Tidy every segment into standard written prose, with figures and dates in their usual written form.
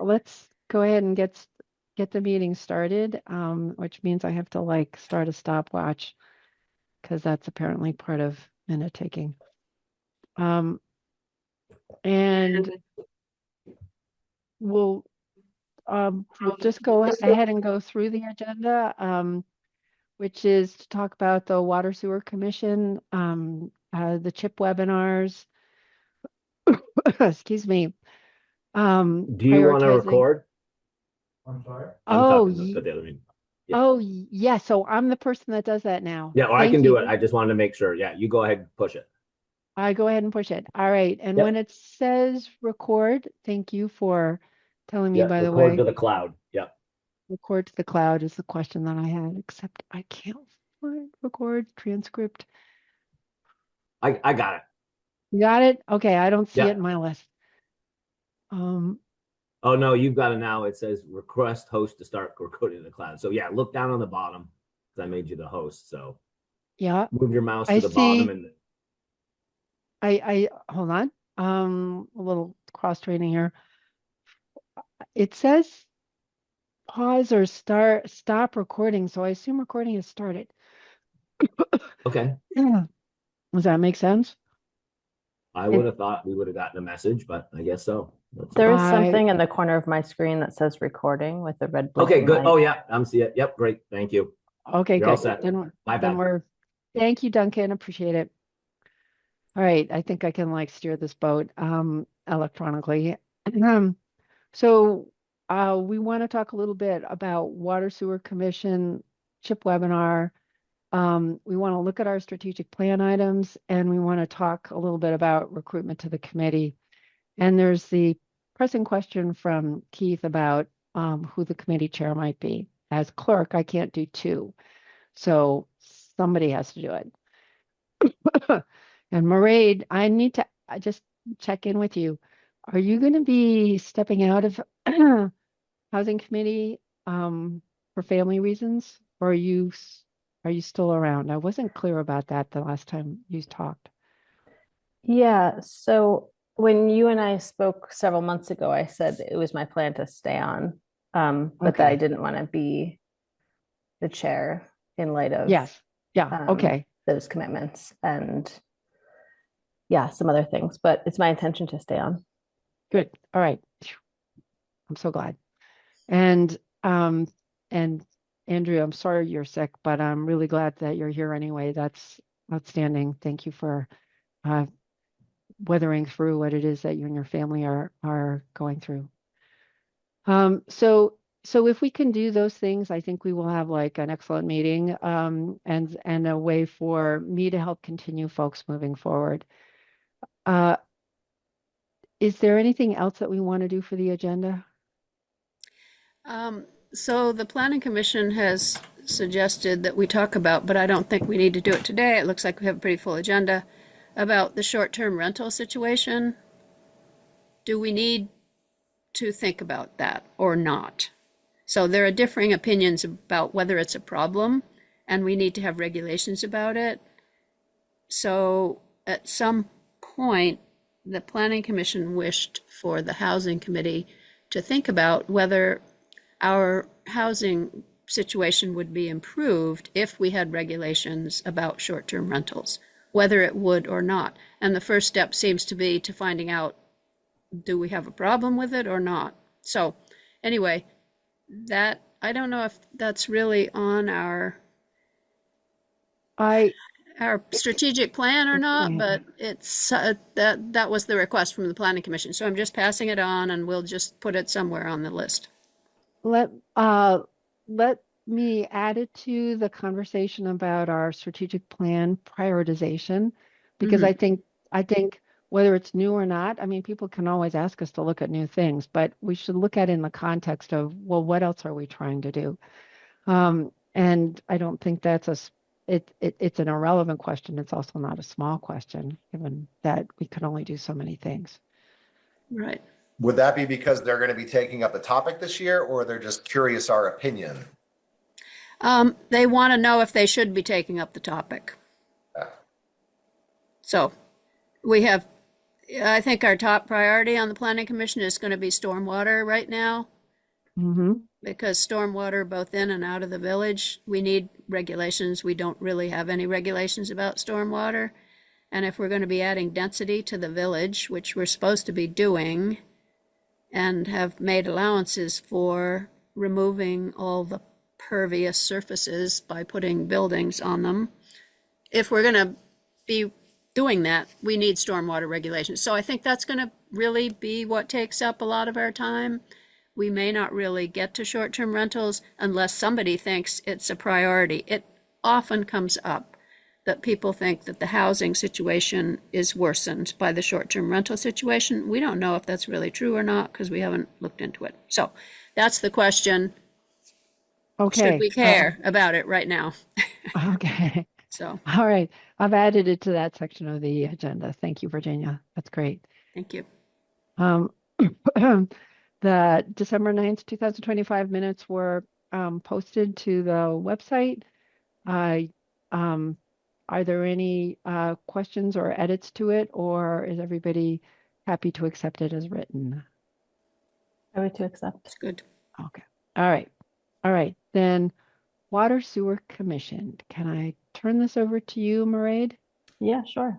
let's go ahead and get the meeting started, which means I have to like start a stopwatch because that's apparently part of minute taking. And we'll just go ahead and go through the agenda, which is to talk about the Water Sewer Commission, the CHIP webinars, excuse me, Do you want to prioritizing. record? I'm sorry? I'm Oh, talking to the other meeting. Yeah. oh, yeah. So I'm the person that does that now. Yeah, or I Thank can do it. you. I just wanted to make sure. Yeah, you go ahead and push it. I go ahead and push it. All right. And when Yep. it says record, thank you for telling me, Yep. by the Record way. to the cloud. Yep. Record to the cloud is the question that I had, except I can't find record transcript. I got it. You got it? Okay, I don't see it Yeah. in my list. Oh no, you've got it now. It says request host to start recording to the cloud. So yeah, look down on the bottom because I made you the host. So Yeah, move your mouse I to the bottom see. and I hold on. A little cross training here. It says pause or stop recording, so I assume recording has started. okay. Does that make sense? I would have thought we would have gotten a message, but I guess so. There is I something in the corner of my screen that says recording with a red Okay, blinking good. light. Oh yeah, I'm seeing it. Yep, great. Thank you. Okay, You're all good. set. My Then bad. we're thank you, Duncan. Appreciate it. All right, I think I can like steer this boat electronically. So we want to talk a little bit about Water Sewer Commission CHIP webinar. We want to look at our strategic plan items, and we want to talk a little bit about recruitment to the committee. And there's the pressing question from Keith about who the committee chair might be. As clerk, I can't do two, so somebody has to do it. And Mairead, I just check in with you. Are you going to be stepping out of housing committee for family reasons, or are you still around? I wasn't clear about that the last time you talked. Yeah, so when you and I spoke several months ago, I said it was my plan to stay on, but that I Okay. didn't want to be the chair in light of Yes. Yeah. Okay. those commitments and yeah, some other things, but it's my intention to stay on. Good. All right. I'm so glad. And and Andrew, I'm sorry you're sick, but I'm really glad that you're here anyway. That's outstanding. Thank you for uh, weathering through what it is that you and your family are going through. So if we can do those things, I think we will have like an excellent meeting and a way for me to help continue folks moving forward. Uh, is there anything else that we want to do for the agenda? So the Planning Commission has suggested that we talk about, but I don't think we need to do it today. It looks like we have a pretty full agenda about the short-term rental situation. Do we need to think about that or not? So there are differing opinions about whether it's a problem and we need to have regulations about it. So at some point, the Planning Commission wished for the Housing Committee to think about whether our housing situation would be improved if we had regulations about short-term rentals, whether it would or not. And the first step seems to be to finding out, do we have a problem with it or not? So anyway, that I don't know if that's really on our I strategic plan or not, plan. but it's that was the request from the Planning Commission. So I'm just passing it on and we'll just put it somewhere on the list. Let uh let me add it to the conversation about our strategic plan prioritization because Mm-hmm. I think whether it's new or not, I mean people can always ask us to look at new things, but we should look at it in the context of, well, what else are we trying to do? And I don't think it's an irrelevant question. It's also not a small question, given that we can only do so many things. Right. Would that be because they're going to be taking up the topic this year, or they're just curious our opinion? They want to know if they should be taking up the topic. Yeah. So we have I think our top priority on the planning commission is going to be stormwater right now, Mm-hmm. because stormwater both in and out of the village, we need regulations. We don't really have any regulations about stormwater. And if we're going to be adding density to the village, which we're supposed to be doing, and have made allowances for removing all the pervious surfaces by putting buildings on them, if we're going to be doing that, we need stormwater regulations. So I think that's going to really be what takes up a lot of our time. We may not really get to short-term rentals unless somebody thinks it's a priority. It often comes up that people think that the housing situation is worsened by the short-term rental situation. We don't know if that's really true or not because we haven't looked into it. So that's the question. Okay. Should we care about it right now? Okay. So All right. I've added it to that section of the agenda. Thank you, Virginia. That's great. thank you. Um, the December 9th, 2025 minutes were posted to the website. Are there any questions or edits to it, or is everybody happy to accept it as written? Happy to accept. It's good. Okay. All right. All right. Then Water Sewer Commission. Can I turn this over to you, Mairead? Yeah, sure.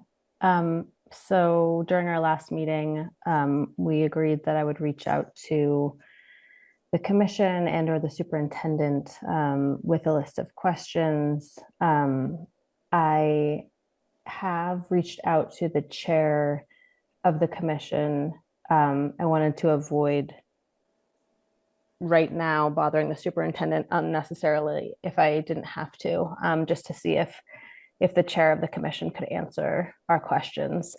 So during our last meeting, we agreed that I would reach out to the commission and or the superintendent with a list of questions. I have reached out to the chair of the commission. I wanted to avoid right now bothering the superintendent unnecessarily if I didn't have to, just to see if the chair of the commission could answer our questions.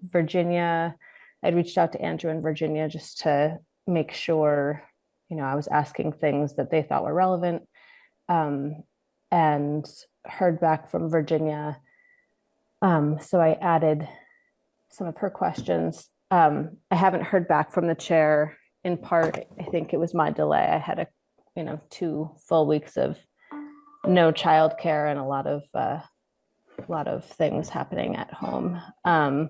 Virginia, I'd reached out to Andrew and Virginia just to make sure, I was asking things that they thought were relevant, and heard back from Virginia. So I added some of her questions. I haven't heard back from the chair. In part, I think it was my delay. I had 2 full weeks of no childcare and a lot of things happening at home. But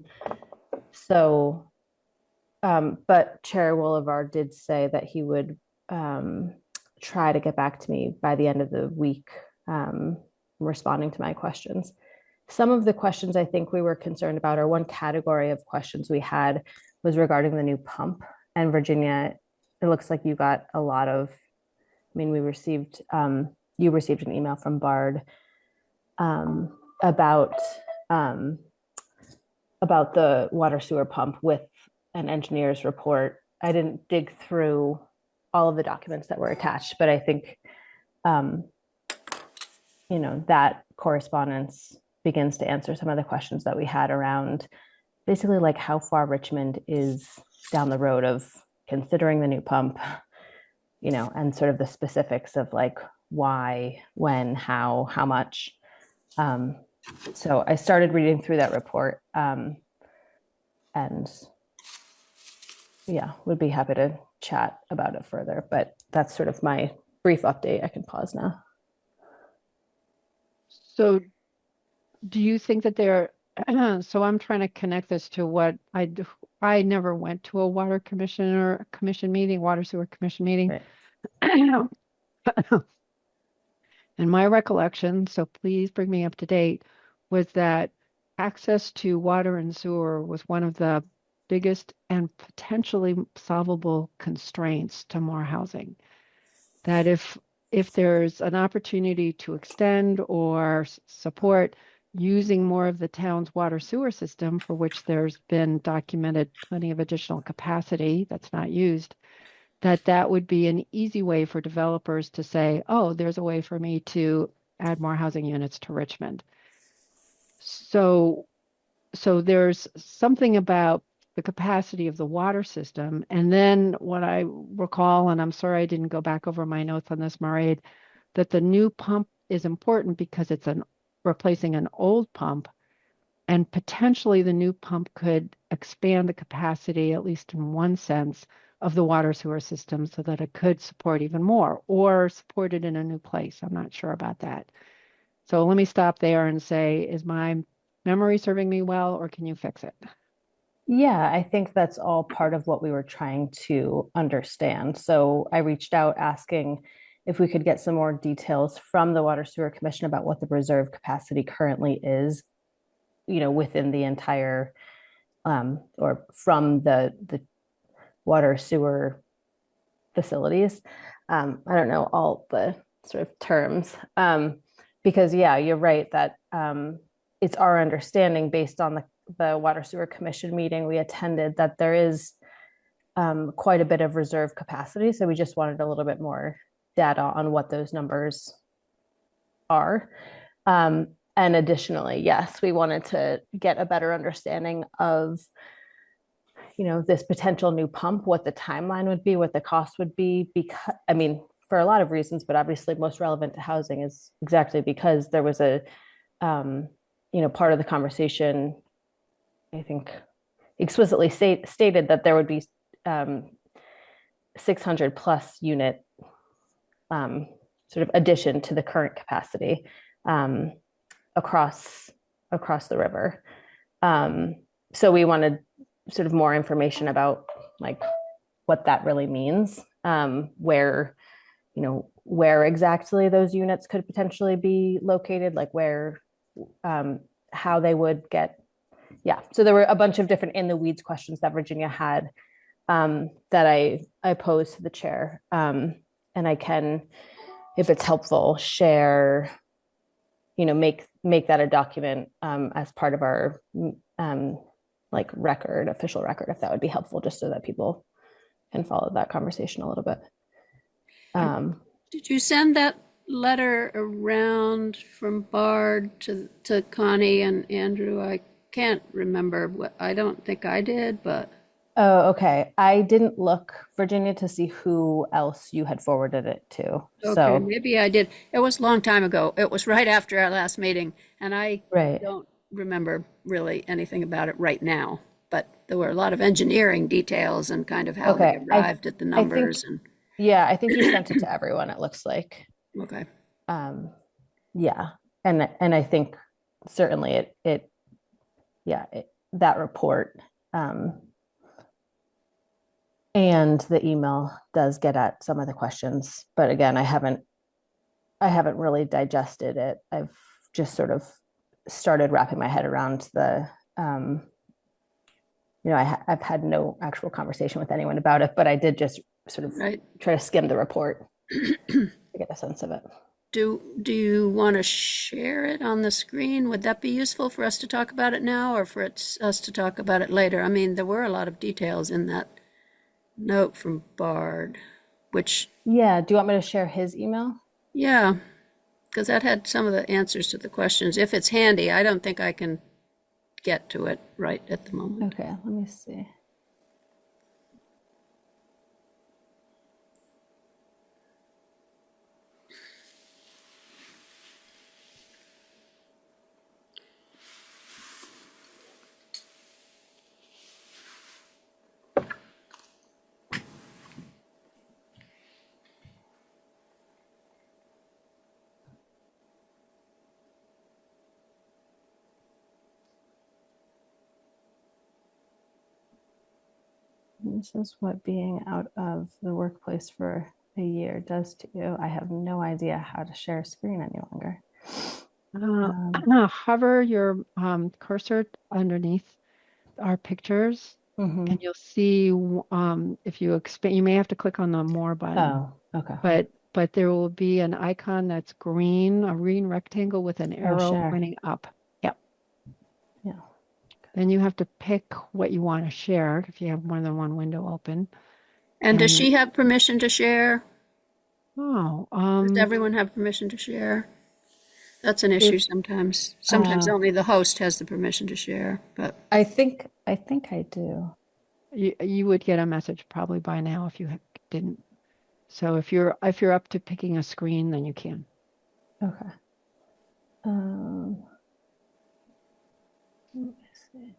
Chair Woolivard did say that he would try to get back to me by the end of the week, responding to my questions. Some of the questions I think we were concerned about, or one category of questions we had, was regarding the new pump. And Virginia, it looks like you got a lot of, we received, you received an email from Bard about the water sewer pump with an engineer's report. I didn't dig through all of the documents that were attached, but I think, that correspondence begins to answer some of the questions that we had around basically like how far Richmond is down the road of considering the new pump, and sort of the specifics of like why, when, how much. So I started reading through that report, and yeah, would be happy to chat about it further, but that's sort of my brief update. I can pause now. So do you think that so I'm trying to connect this to what I never went to a water commission meeting, water sewer commission meeting. Right. And my recollection, so please bring me up to date, was that access to water and sewer was one of the biggest and potentially solvable constraints to more housing. That if there's an opportunity to extend or support using more of the town's water sewer system, for which there's been documented plenty of additional capacity that's not used, that would be an easy way for developers to say, oh, there's a way for me to add more housing units to Richmond. So there's something about the capacity of the water system. And then what I recall, and I'm sorry I didn't go back over my notes on this, Mairead, that the new pump is important because it's replacing an old pump, and potentially the new pump could expand the capacity, at least in one sense, of the water sewer system so that it could support even more or support it in a new place. I'm not sure about that. So let me stop there and say, is my memory serving me well, or can you fix it? Yeah, I think that's all part of what we were trying to understand. So I reached out asking if we could get some more details from the Water Sewer Commission about what the reserve capacity currently is, within the entire or from the water sewer facilities. I don't know all the sort of terms, because yeah, you're right that it's our understanding based on the Water Sewer Commission meeting we attended that there is quite a bit of reserve capacity. So we just wanted a little bit more data on what those numbers are. And additionally, yes, we wanted to get a better understanding of this potential new pump, what the timeline would be, what the cost would be, because I mean, for a lot of reasons, but obviously most relevant to housing is exactly because there was a part of the conversation, I think, explicitly stated that there would be 600 plus unit sort of addition to the current capacity across the river. So we wanted sort of more information about like what that really means, where exactly those units could potentially be located, like where, how they would get. Yeah, so there were a bunch of different in the weeds questions that Virginia had that I posed to the chair, and I can, if it's helpful, share, make that a document as part of our like official record, if that would be helpful, just so that people can follow that conversation a little bit. Did you send that letter around from Bard to Connie and Andrew? I can't remember. I don't think I did, but. Oh, okay. I didn't look, Virginia, to see who else you had forwarded it to. Okay, so maybe I did. It was a long time ago. It was right after our last meeting, and I right. don't remember really anything about it right now. But there were a lot of engineering details and kind of how they arrived at the numbers. Yeah, I think you sent it to everyone, it looks like. Okay. Yeah, and I think certainly that report and the email does get at some of the questions, but again, I haven't really digested it. I've just sort of started wrapping my head around the I've had no actual conversation with anyone about it, but I did just sort of try to skim the report to get a sense of it. Do you want to share it on the screen? Would that be useful for us to talk about it now, or for us to talk about it later? I mean, there were a lot of details in that note from Bard, which... Yeah, do you want me to share his email? Yeah, because that had some of the answers to the questions. If it's handy, I don't think I can get to it right at the moment. Okay, let me see. This is what being out of the workplace for a year does to you. I have no idea how to share a screen any longer. Hover your cursor underneath our pictures, and you'll see if you expand, you may have to click on the more button. Oh, okay. But there will be an icon that's green, a green rectangle with an arrow pointing up. Yep. Yeah. Then you have to pick what you want to share if you have more than one window open. And does she have permission to share? Oh, does everyone have permission to share? That's an issue sometimes. Sometimes only the host has the permission to share, but I think I do. You would get a message probably by now if you didn't. So if you're up to picking a screen, then you can. Okay. Let me see.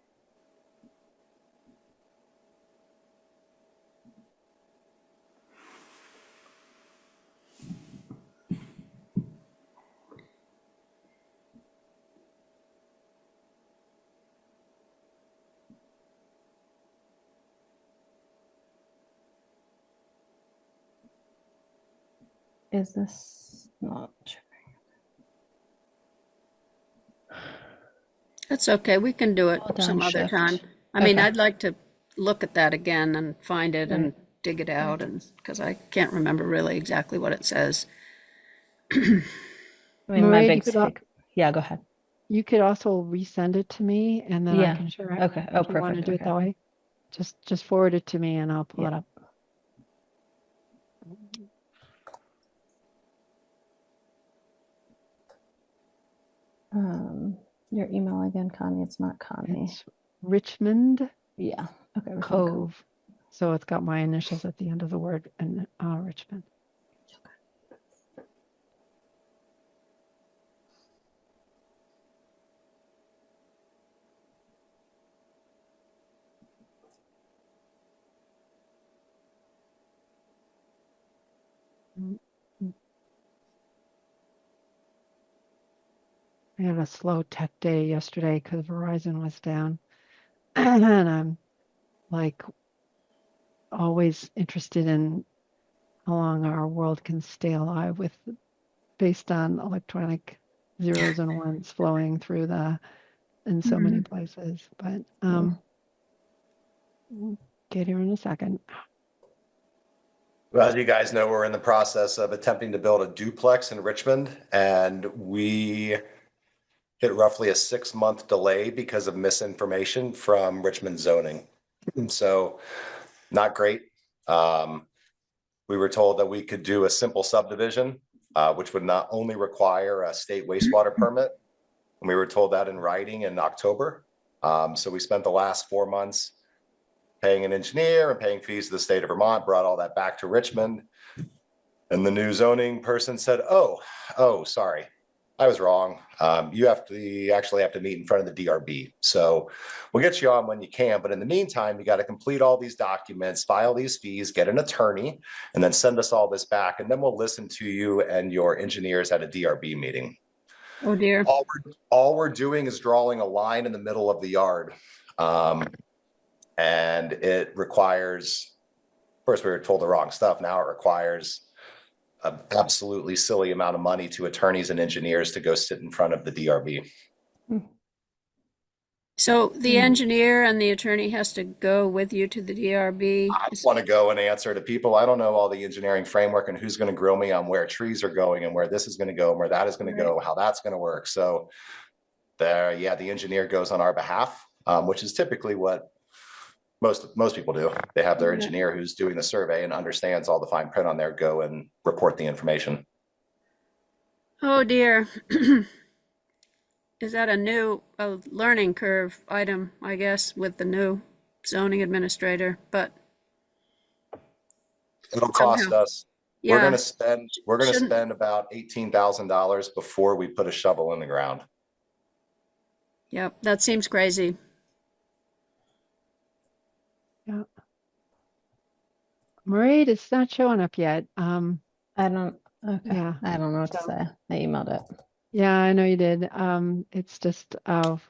Is this not? That's okay. We can do it Hold some down other shift. time. I mean, Okay. I'd like to look at that again and find it and Right. dig it out, and because I can't remember really exactly what it says. I mean, my Maria, big take. Yeah, go ahead. you could also resend it to me and then I Yeah. can share it. Okay. Oh, If you want to perfect. do it Okay. that way, just forward it to me and I'll pull Yeah. it up. Your email again, Connie. It's not Connie. It's Richmond Yeah. Okay. Richmond Cove. So it's got my initials at the end of the word and Richmond. I had a slow tech day yesterday because Verizon was down. And I'm like always interested in how long our world can stay alive with based on electronic zeros and ones flowing through in so many places. But we'll get here in a second. Well, as you guys know, we're in the process of attempting to build a duplex in Richmond, and we hit roughly a 6-month delay because of misinformation from Richmond zoning. So not great. We were told that we could do a simple subdivision, which would not only require a state wastewater permit. And we were told that in writing in October. So we spent the last 4 months paying an engineer and paying fees to the state of Vermont, brought all that back to Richmond. And the new zoning person said, oh, sorry, I was wrong. You actually have to meet in front of the DRB. So we'll get you on when you can. But in the meantime, you got to complete all these documents, file these fees, get an attorney, and then send us all this back. And then we'll listen to you and your engineers at a DRB meeting. Oh dear. All we're doing is drawing a line in the middle of the yard. And it requires, first we were told the wrong stuff. Now it requires an absolutely silly amount of money to attorneys and engineers to go sit in front of the DRB. So the engineer and the attorney has to go with you to the DRB? I want to go and answer to people. I don't know all the engineering framework and who's going to grill me on where trees are going and where this is going to go and where that is going to go, how that's going to work. So there, yeah, the engineer goes on our behalf, which is typically what most people do. They have their engineer who's doing the survey and understands all the fine print on there, go and report the information. Oh dear. Is that a learning curve item, I guess, with the new zoning administrator? But it'll cost us. Yeah. We're gonna spend about $18,000 before we put a shovel in the ground. Yep, that seems crazy. Yeah. Marie, it's not showing up yet. I don't. Okay. Yeah. I don't know what to say. I emailed it. Yeah, I know you did. It's just it's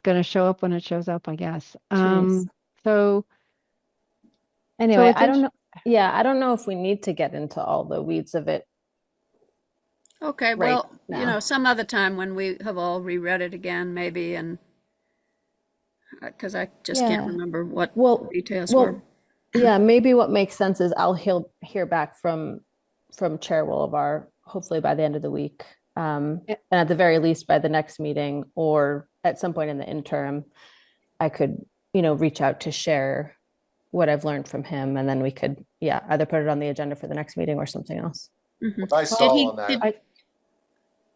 gonna show up when it shows up, I guess. Jeez. So anyway, it's I don't know. Yeah, I don't know if we need to get into all the weeds of it. Okay, Right well, now. some other time when we have all reread it again, maybe, and because I just can't remember what the details were. Yeah, maybe what makes sense is I'll hear back from Chair Willivar, hopefully by the end of the week, and at the very least by the next meeting, or at some point in the interim, I could reach out to share what I've learned from him, and then we could either put it on the agenda for the next meeting or something else. What I saw on that.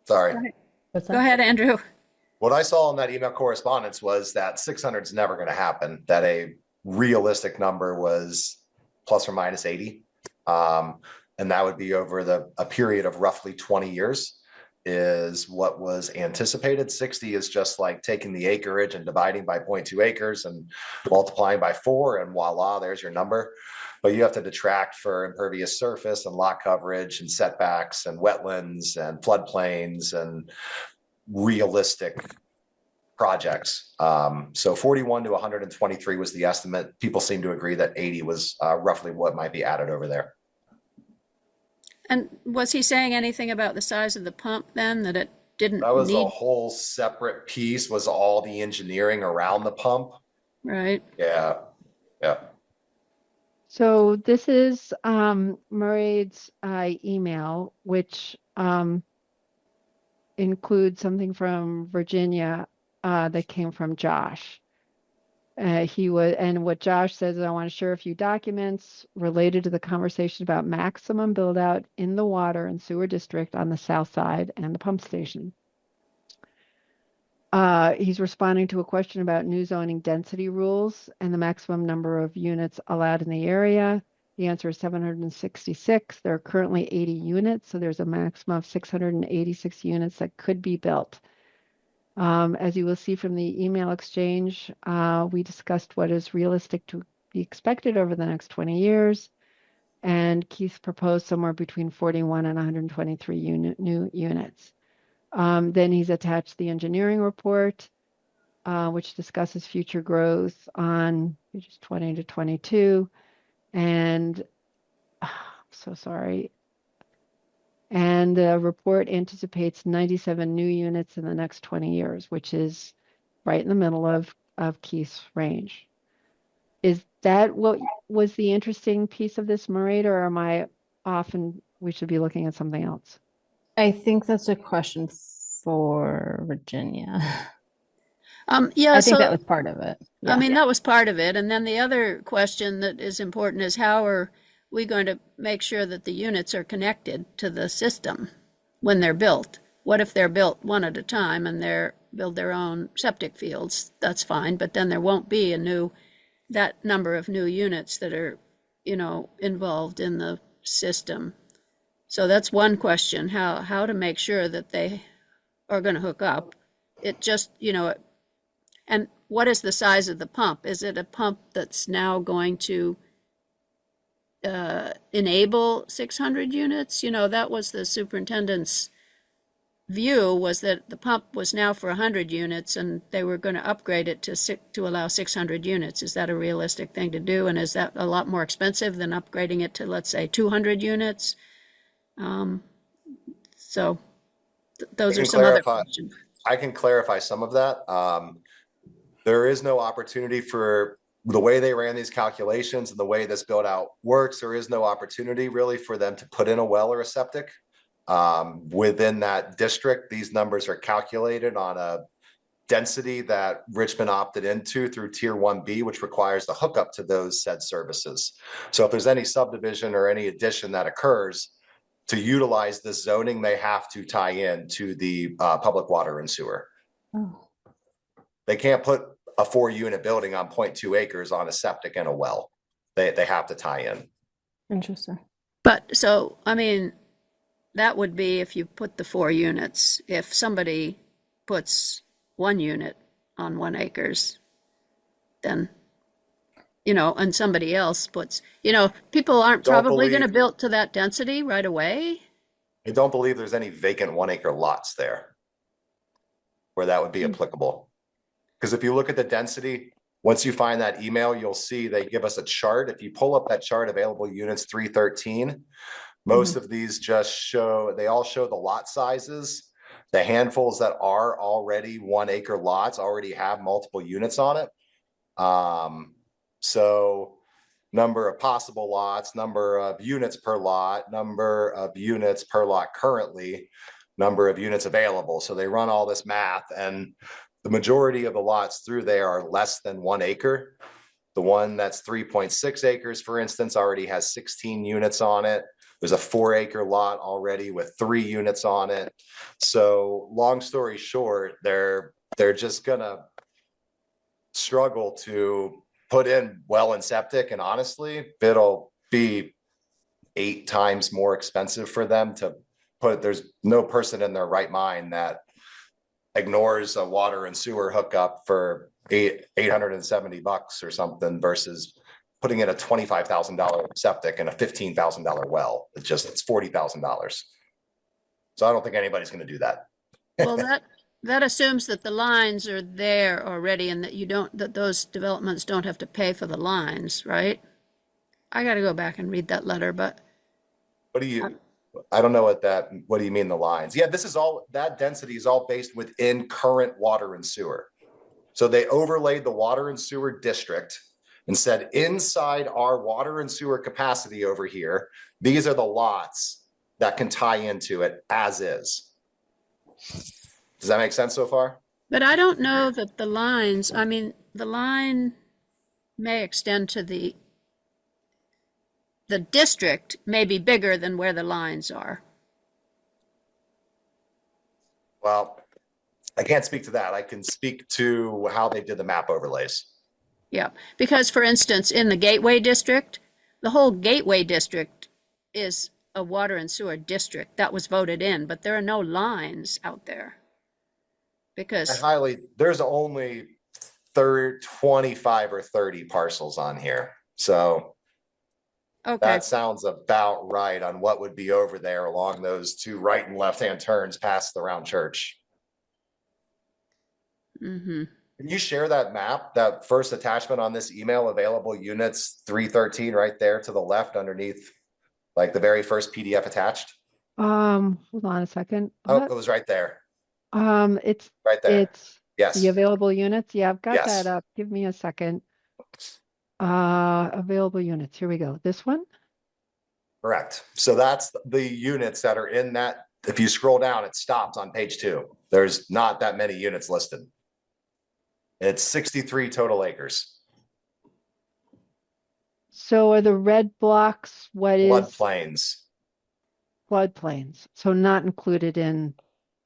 Sorry. Go ahead, Andrew. What I saw in that email correspondence was that 600 is never going to happen, that a realistic number was plus or minus 80. And that would be over a period of roughly 20 years is what was anticipated. 60 is just like taking the acreage and dividing by 0.2 acres and multiplying by 4 and voila, there's your number. But you have to detract for impervious surface and lot coverage and setbacks and wetlands and floodplains and realistic projects. So 41 to 123 was the estimate. People seem to agree that 80 was roughly what might be added over there. And was he saying anything about the size of the pump then, that it didn't That was a need, whole separate piece, was all the engineering around the pump. right? Yeah, yeah. So this is Murray's email, which includes something from Virginia that came from Josh. And what Josh says is, I want to share a few documents related to the conversation about maximum build out in the water and sewer district on the south side and the pump station. He's responding to a question about new zoning density rules and the maximum number of units allowed in the area. The answer is 766. There are currently 80 units, so there's a maximum of 686 units that could be built. As you will see from the email exchange, we discussed what is realistic to be expected over the next 20 years. And Keith proposed somewhere between 41 and 123 new units. Then he's attached the engineering report, which discusses future growth on pages 20 to 22. And I'm so sorry. And the report anticipates 97 new units in the next 20 years, which is right in the middle of Keith's range. Is that what was the interesting piece of this, Murray, or am I off and we should be looking at something else? I think that's a question for Virginia. Yeah, I think that so, was part of it. I Yeah. mean, that was part of it. And then the other question that is important is, how are we going to make sure that the units are connected to the system when they're built? What if they're built one at a time and build their own septic fields? That's fine, but then there won't be that number of new units that are, involved in the system. So that's one question, how to make sure that they are going to hook up. It just, and what is the size of the pump? Is it a pump that's now going to enable 600 units? That was the superintendent's view, was that the pump was now for 100 units and they were going to upgrade it to allow 600 units. Is that a realistic thing to do? And is that a lot more expensive than upgrading it to, let's say, 200 units? So those are some other questions. I can clarify some of that. There is no opportunity for the way they ran these calculations and the way this build out works. There is no opportunity really for them to put in a well or a septic. Within that district, these numbers are calculated on a density that Richmond opted into through Tier 1B, which requires the hookup to those said services. So if there's any subdivision or any addition that occurs, to utilize this zoning, they have to tie in to the public water and sewer. Oh. They can't put a 4-unit building on 0.2 acres on a septic and a well. They have to tie in. Interesting. But so, I mean, that would be if you put the 4 units. If somebody puts 1 unit on 1 acres, then, and somebody else puts, people aren't probably going to build to that density right away. I don't believe there's any vacant 1-acre lots there where that would be applicable. Because if you look at the density, once you find that email, you'll see they give us a chart. If you pull up that chart, available units 313, most of these they all show the lot sizes. The handfuls that are already 1-acre lots already have multiple units on it. So number of possible lots, number of units per lot, number of units per lot currently, number of units available. So they run all this math, and the majority of the lots through there are less than 1 acre. The one that's 3.6 acres, for instance, already has 16 units on it. There's a 4-acre lot already with 3 units on it. So long story short, they're just gonna struggle to put in well and septic. And honestly, it'll be 8 times more expensive for them to put. There's no person in their right mind that ignores a water and sewer hookup for $870 or something versus putting in a $25,000 septic and a $15,000 well. It's $40,000. So I don't think anybody's going to do that. Well, that assumes that the lines are there already and that those developments don't have to pay for the lines, right? I got to go back and read that letter, but What do you? I don't know what do you mean the lines? Yeah, that density is all based within current water and sewer. So they overlaid the water and sewer district and said inside our water and sewer capacity over here, these are the lots that can tie into it as is. Does that make sense so far? But I don't know that the lines, I mean, the line may extend to the district may be bigger than where the lines are. Well, I can't speak to that. I can speak to how they did the map overlays. Yeah, because for instance, in the Gateway District, the whole Gateway District is a water and sewer district that was voted in, but there are no lines out there. Because there's only 25 or 30 parcels on here. So okay, that sounds about right on what would be over there along those two right and left-hand turns past the round church. mm-hmm. Can you share that map, that first attachment on this email, available units 313 right there to the left underneath, like the very first PDF attached? Hold on a second. Oh, What? it was right there. It's Right there. It's Yes. the available units. Yeah, I've got Yes. that up. Give me a second. Available units. Here we go. This one? Correct. So that's the units that are in that. If you scroll down, it stops on page 2. There's not that many units listed. It's 63 total acres. So are the red blocks what is Floodplains. floodplains? So not included in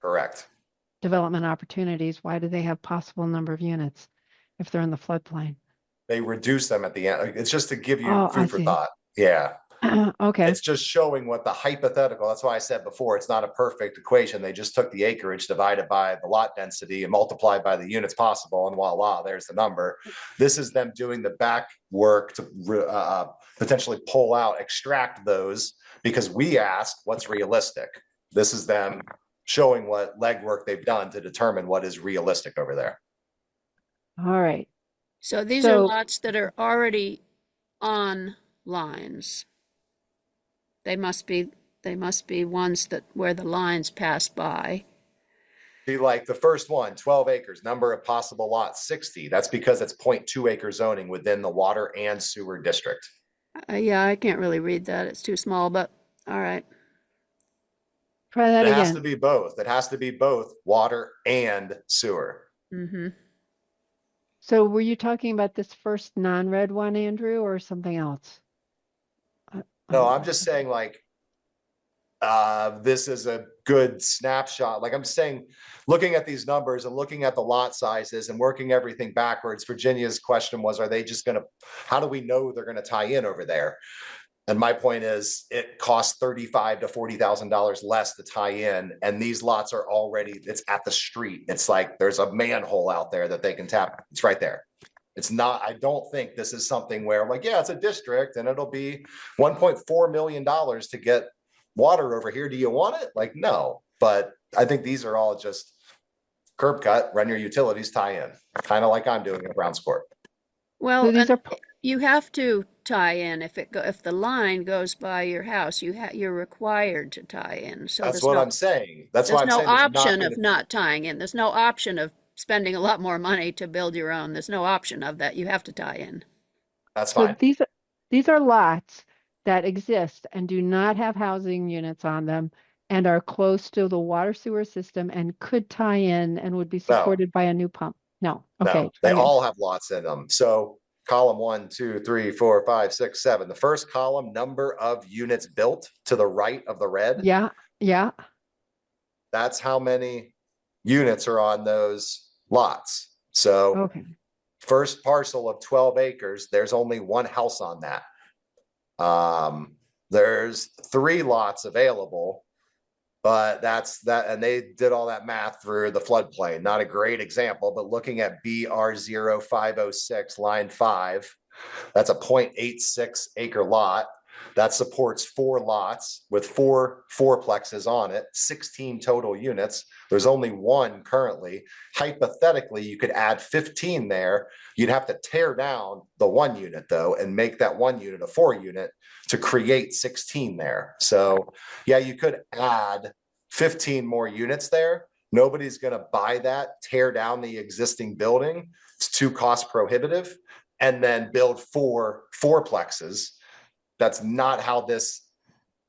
Correct. development opportunities. Why do they have possible number of units if they're in the floodplain? They reduce them at the end. It's just to give you Oh, I food for see. thought. Yeah. Okay. It's just showing what the hypothetical, that's why I said before, it's not a perfect equation. They just took the acreage divided by the lot density and multiplied by the units possible, and voila, there's the number. This is them doing the back work to potentially pull out, extract those, because we asked what's realistic. This is them showing what legwork they've done to determine what is realistic over there. All right. So these are lots that are already on lines. They must be ones that where the lines pass by. See, like the first one, 12 acres, number of possible lots, 60. That's because it's 0.2 acre zoning within the water and sewer district. Yeah, I can't really read that. It's too small, but all right. Try that It again. has to be both. It has to be both water and sewer. Mm-hmm. So were you talking about this first non-red one, Andrew, or something else? No, I'm just saying like, this is a good snapshot. Like I'm saying, looking at these numbers and looking at the lot sizes and working everything backwards, Virginia's question was, are they just going to, how do we know they're going to tie in over there? And my point is it costs $35,000 to $40,000 less to tie in. And these lots are already, it's at the street. It's like, there's a manhole out there that they can tap. It's right there. It's not, I don't think this is something where I'm like, yeah, it's a district and it'll be $1.4 million to get water over here. Do you want it? Like, no, but I think these are all just curb cut, run your utilities, tie in, kind of like I'm doing at Browns Court. Well, So these are you have to tie in if the line goes by your house. You're required to tie in. So that's what I'm saying. That's why I'm saying there's no option of not tying in. There's no option of spending a lot more money to build your own. There's no option of that. You have to tie in. That's so fine. these are lots that exist and do not have housing units on them and are close to the water sewer system and could tie in and would be supported by a new pump. No. Okay. No, they all have lots in them. So column 1, 2, 3, 4, 5, 6, 7. The first column, number of units built to the right of the red. Yeah. Yeah. That's how many units are on those lots. So Okay. first parcel of 12 acres, there's only one house on that. There's 3 lots available, but that's that. And they did all that math through the floodplain. Not a great example, but looking at BR0506 line 5, that's a 0.86 acre lot. that supports 4 lots with 4 fourplexes on it, 16 total units. There's only 1 currently. Hypothetically, you could add 15 there. You'd have to tear down the 1 unit though and make that 1 unit a 4 unit to create 16 there. So yeah, you could add 15 more units there. Nobody's going to buy that, tear down the existing building. It's too cost prohibitive, and then build 4 fourplexes. That's not how this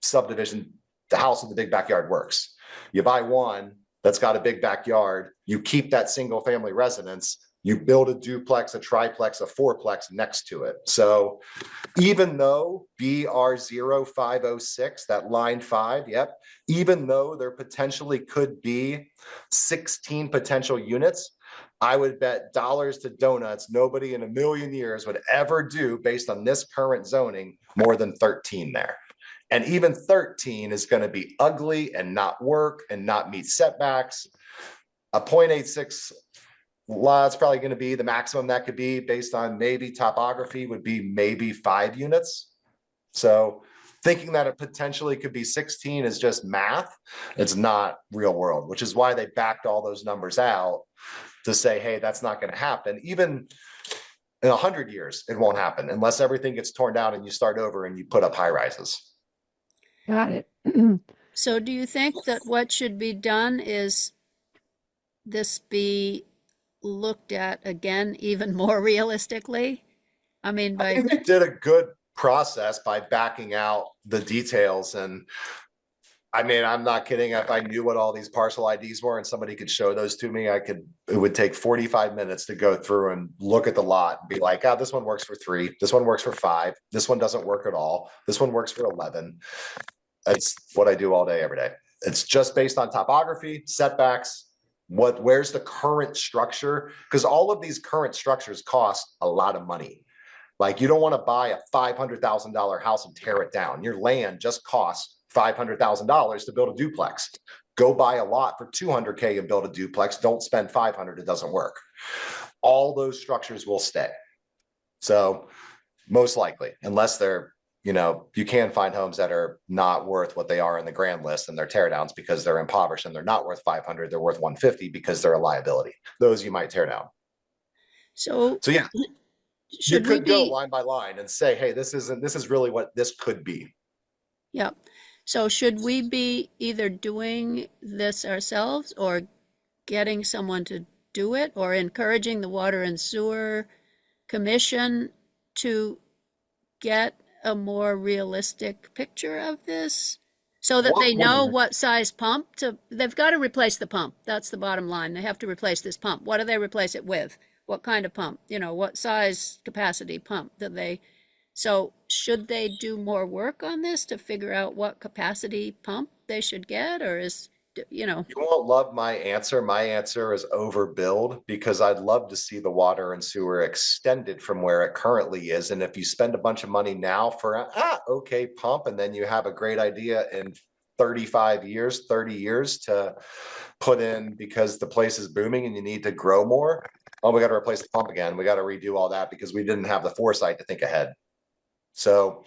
subdivision, the house with the big backyard, works. You buy one that's got a big backyard, you keep that single family residence, you build a duplex, a triplex, a fourplex next to it. So even though BR0506, that line 5, yep, even though there potentially could be 16 potential units, I would bet dollars to donuts nobody in a million years would ever do, based on this current zoning, more than 13 there. And even 13 is going to be ugly and not work and not meet setbacks. A 0.86 lot is probably going to be the maximum that could be, based on maybe topography, would be maybe 5 units. So thinking that it potentially could be 16 is just math. It's not real world, which is why they backed all those numbers out to say, hey, that's not going to happen. Even in 100 years, it won't happen unless everything gets torn down and you start over and you put up high rises. Got it. So do you think that what should be done is this be looked at again even more realistically? I mean, I by think they did a good process by backing out the details. And I mean, I'm not kidding. If I knew what all these parcel IDs were and somebody could show those to me, it would take 45 minutes to go through and look at the lot and be like, oh, this one works for 3. This one works for 5. This one doesn't work at all. This one works for 11. That's what I do all day, every day. It's just based on topography, setbacks, where's the current structure? Because all of these current structures cost a lot of money. Like, you don't want to buy a $500,000 house and tear it down. Your land just costs $500,000 to build a duplex. Go buy a lot for $200K and build a duplex. Don't spend $500. It doesn't work. All those structures will stay. So most likely, unless they're, you can find homes that are not worth what they are in the grand list and they're teardowns because they're impoverished and they're not worth 500. They're worth 150 because they're a liability. Those you might tear down. so So yeah, should you we could go be line by line and say, hey, this is really what this could be. yeah. So should we be either doing this ourselves or getting someone to do it, or encouraging the Water and Sewer Commission to get a more realistic picture of this so that they know what size pump they've got to replace the pump. That's the bottom line. They have to replace this pump. What do they replace it with? What kind of pump? What size capacity pump do they? So should they do more work on this to figure out what capacity pump they should get, or is, You won't love my answer. My answer is overbuild, because I'd love to see the water and sewer extended from where it currently is. And if you spend a bunch of money now for okay pump, and then you have a great idea in 35 years, 30 years to put in because the place is booming and you need to grow more. Oh, we got to replace the pump again. We got to redo all that because we didn't have the foresight to think ahead. So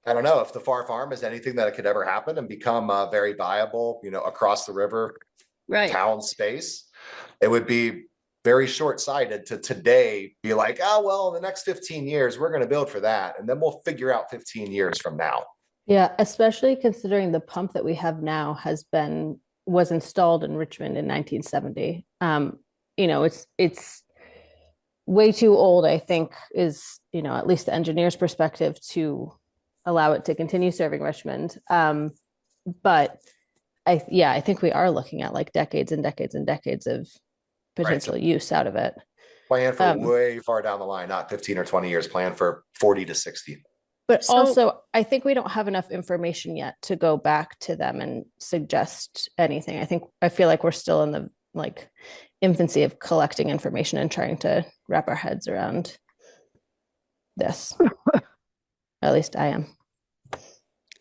I don't know if the Far Farm is anything that it could ever happen and become very viable, across the river right? town space. It would be very short-sighted to today be like, oh, well, in the next 15 years, we're going to build for that. And then we'll figure out 15 years from now. Yeah, especially considering the pump that we have now was installed in Richmond in 1970. It's way too old, I think, is, at least the engineer's perspective, to allow it to continue serving Richmond. But I think we are looking at like decades and decades and decades of potential use out of it. Plan for way far down the line, not 15 or 20 years, plan for 40 to 60. But also, I think we don't have enough information yet to go back to them and suggest anything. I feel like we're still in the infancy of collecting information and trying to wrap our heads around this. At least I am.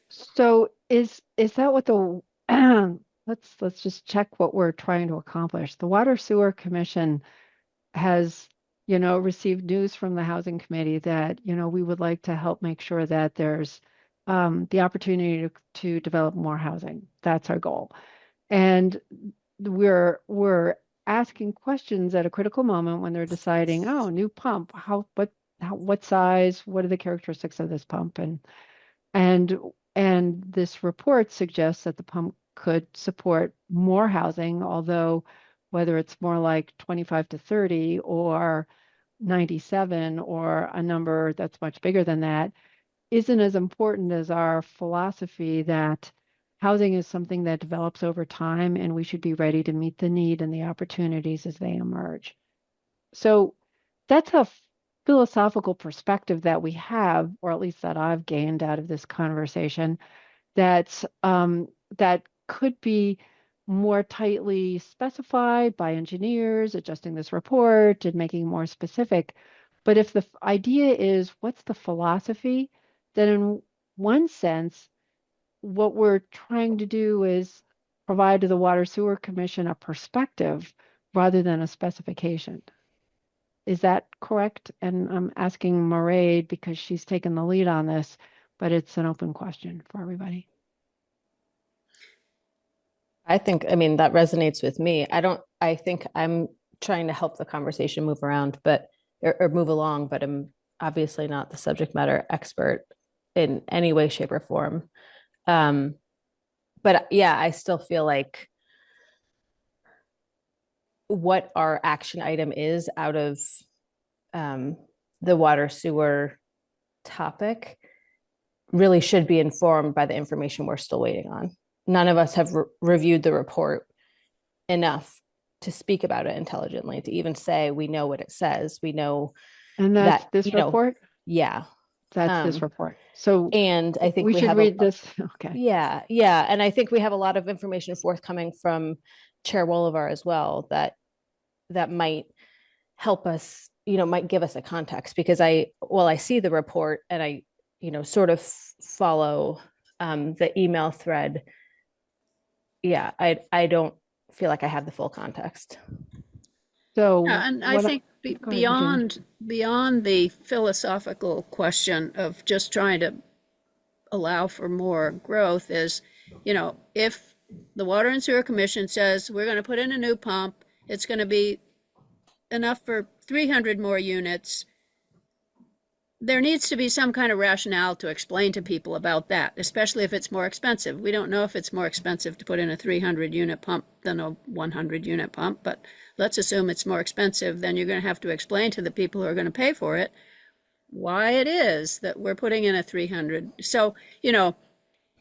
So is that what the let's just check what we're trying to accomplish. The Water Sewer Commission has, received news from the Housing Committee that, we would like to help make sure that there's the opportunity to develop more housing. That's our goal. And we're asking questions at a critical moment when they're deciding, oh, new pump, what size, what are the characteristics of this pump? And and this report suggests that the pump could support more housing, although whether it's more like 25 to 30 or 97 or a number that's much bigger than that isn't as important as our philosophy that housing is something that develops over time and we should be ready to meet the need and the opportunities as they emerge. So that's a philosophical perspective that we have, or at least that I've gained out of this conversation, that could be more tightly specified by engineers, adjusting this report and making more specific. But if the idea is what's the philosophy, then in one sense, what we're trying to do is provide to the Water Sewer Commission a perspective rather than a specification. Is that correct? And I'm asking Mairead because she's taken the lead on this, but it's an open question for everybody. I mean, that resonates with me. I think I'm trying to help the conversation move around, or move along, but I'm obviously not the subject matter expert in any way, shape, or form. But yeah, I still feel like what our action item is out of the water sewer topic really should be informed by the information we're still waiting on. None of us have reviewed the report enough to speak about it intelligently, to even say we know what it says. We know And that's that, this report? Yeah. That's this report. So and I think we should read this. Okay. Yeah. Yeah. And I think we have a lot of information forthcoming from Chair Wolivar as well that might help us, might give us a context, because I see the report and I, sort of follow the email thread. Yeah, I don't feel like I have the full context. So Yeah, and I think beyond the philosophical question of just trying to allow for more growth is, if the Water and Sewer Commission says we're going to put in a new pump, it's going to be enough for 300 more units, there needs to be some kind of rationale to explain to people about that, especially if it's more expensive. We don't know if it's more expensive to put in a 300 unit pump than a 100 unit pump, but let's assume it's more expensive. Then you're going to have to explain to the people who are going to pay for it why it is that we're putting in a 300. So,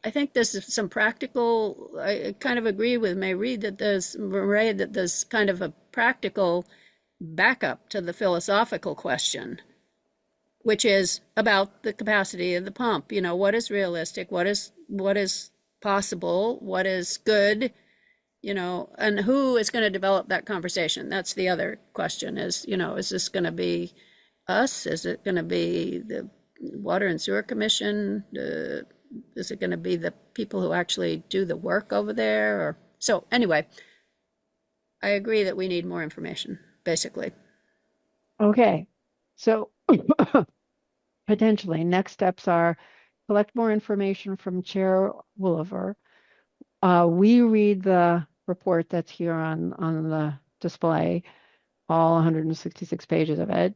I think this is some practical, I kind of agree with Mairead that there's kind of a practical backup to the philosophical question, which is about the capacity of the pump. What is realistic? What is possible? What is good? And who is going to develop that conversation? That's the other question is, is this going to be us? Is it going to be the Water and Sewer Commission? Is it going to be the people who actually do the work over there? So anyway, I agree that we need more information, basically. Okay. So potentially next steps are collect more information from Chair Wolivar. We read the report that's here on the display, all 166 pages of it.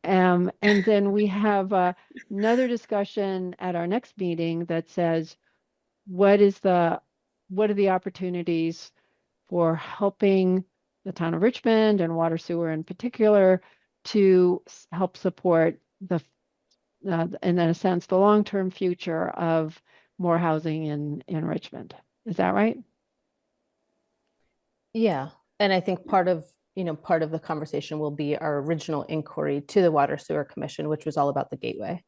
And then we have another discussion at our next meeting that says, what are the opportunities for helping the town of Richmond and water sewer in particular to help support in a sense, the long-term future of more housing in Richmond. Is that right? Yeah. And I think part of the conversation will be our original inquiry to the Water Sewer Commission, which was all about the gateway.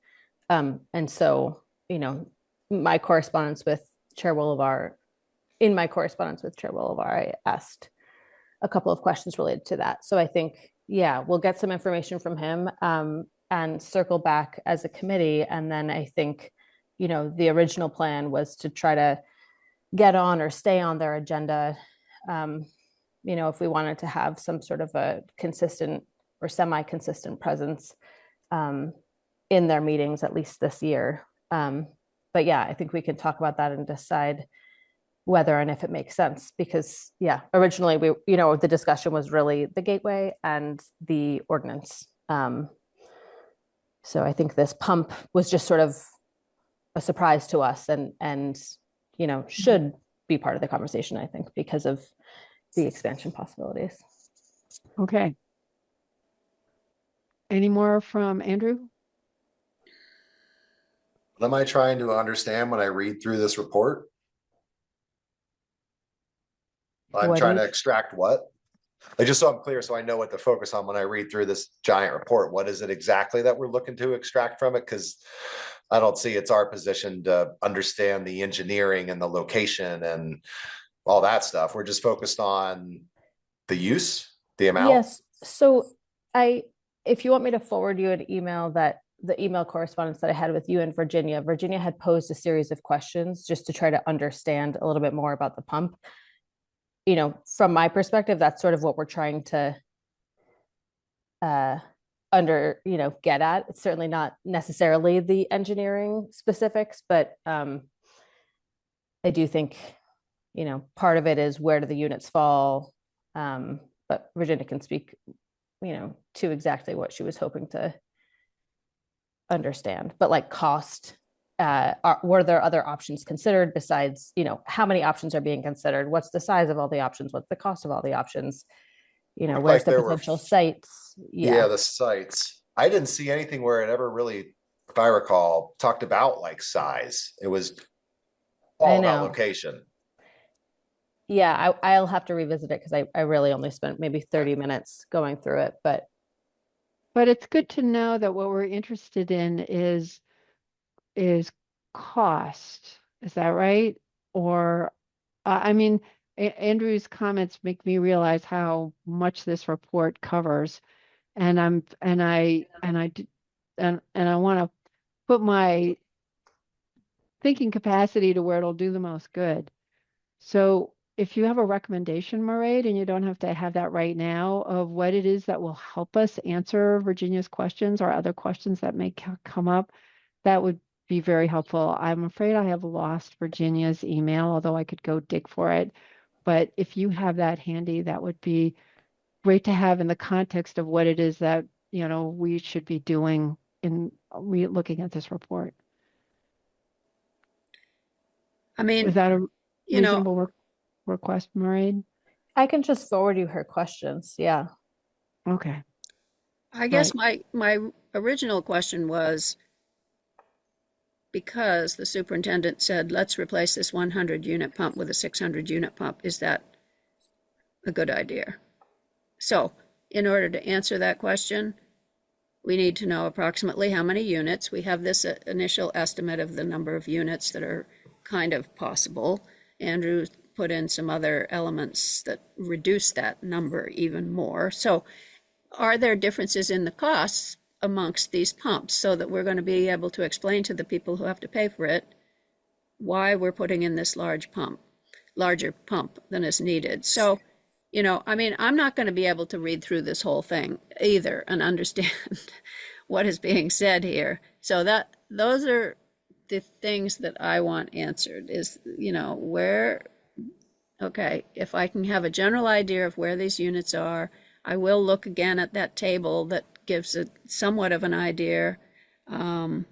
And so, my correspondence with Chair Wolivar, I asked a couple of questions related to that. So I think, we'll get some information from him and circle back as a committee. And then I think, the original plan was to try to get on or stay on their agenda. If we wanted to have some sort of a consistent or semi-consistent presence in their meetings, at least this year. But But yeah, I think we can talk about that and decide whether and if it makes sense, because yeah, originally the discussion was really the gateway and the ordinance. So I think this pump was just sort of a surprise to us and should be part of the conversation, I think, because of the expansion possibilities. Okay. Any more from Andrew? What am I trying to understand when I read through this report? I'm What do trying you- to extract what? Like, just so I'm clear, so I know what to focus on when I read through this giant report. What is it exactly that we're looking to extract from it? Because I don't see it's our position to understand the engineering and the location and all that stuff. We're just focused on the use, the amount. Yes. So if you want me to forward you an email, that the email correspondence that I had with you and Virginia had posed a series of questions just to try to understand a little bit more about the pump. From my perspective, that's sort of what we're trying to get at. It's certainly not necessarily the engineering specifics, but I do think, part of it is where do the units fall. But Virginia can speak, to exactly what she was hoping to understand. But like cost, were there other options considered besides, how many options are being considered? What's the size of all the options? What's the cost of all the options? Looked Where's like the there were potential sites? Yeah, the sites. I didn't see anything where it ever really, if I recall, talked about like size. It was all about know. location. Yeah, I'll have to revisit it because I really only spent maybe 30 minutes going through it. But it's good to know that what we're interested in is cost. Is that right? Or, I mean, Andrew's comments make me realize how much this report covers, and I want to put my thinking capacity to where it'll do the most good. So if you have a recommendation, Mairead, and you don't have to have that right now, of what it is that will help us answer Virginia's questions or other questions that may come up, that would be very helpful. I'm afraid I have lost Virginia's email, although I could go dig for it. But if you have that handy, that would be great to have in the context of what it is that, we should be doing in looking at this report. I mean, Was that a you know, reasonable request, Mairead? I can just forward you her questions. Yeah. Okay. I guess my original question was, because the superintendent said, let's replace this 100 unit pump with a 600 unit pump, is that a good idea? So in order to answer that question, we need to know approximately how many units. We have this initial estimate of the number of units that are kind of possible. Andrew put in some other elements that reduce that number even more. So are there differences in the costs amongst these pumps, so that we're going to be able to explain to the people who have to pay for it why we're putting in this larger pump than is needed? So, I'm not going to be able to read through this whole thing either and understand what is being said here. So those are the things that I want answered is, if I can have a general idea of where these units are, I will look again at that table that gives a somewhat of an idea. Yeah,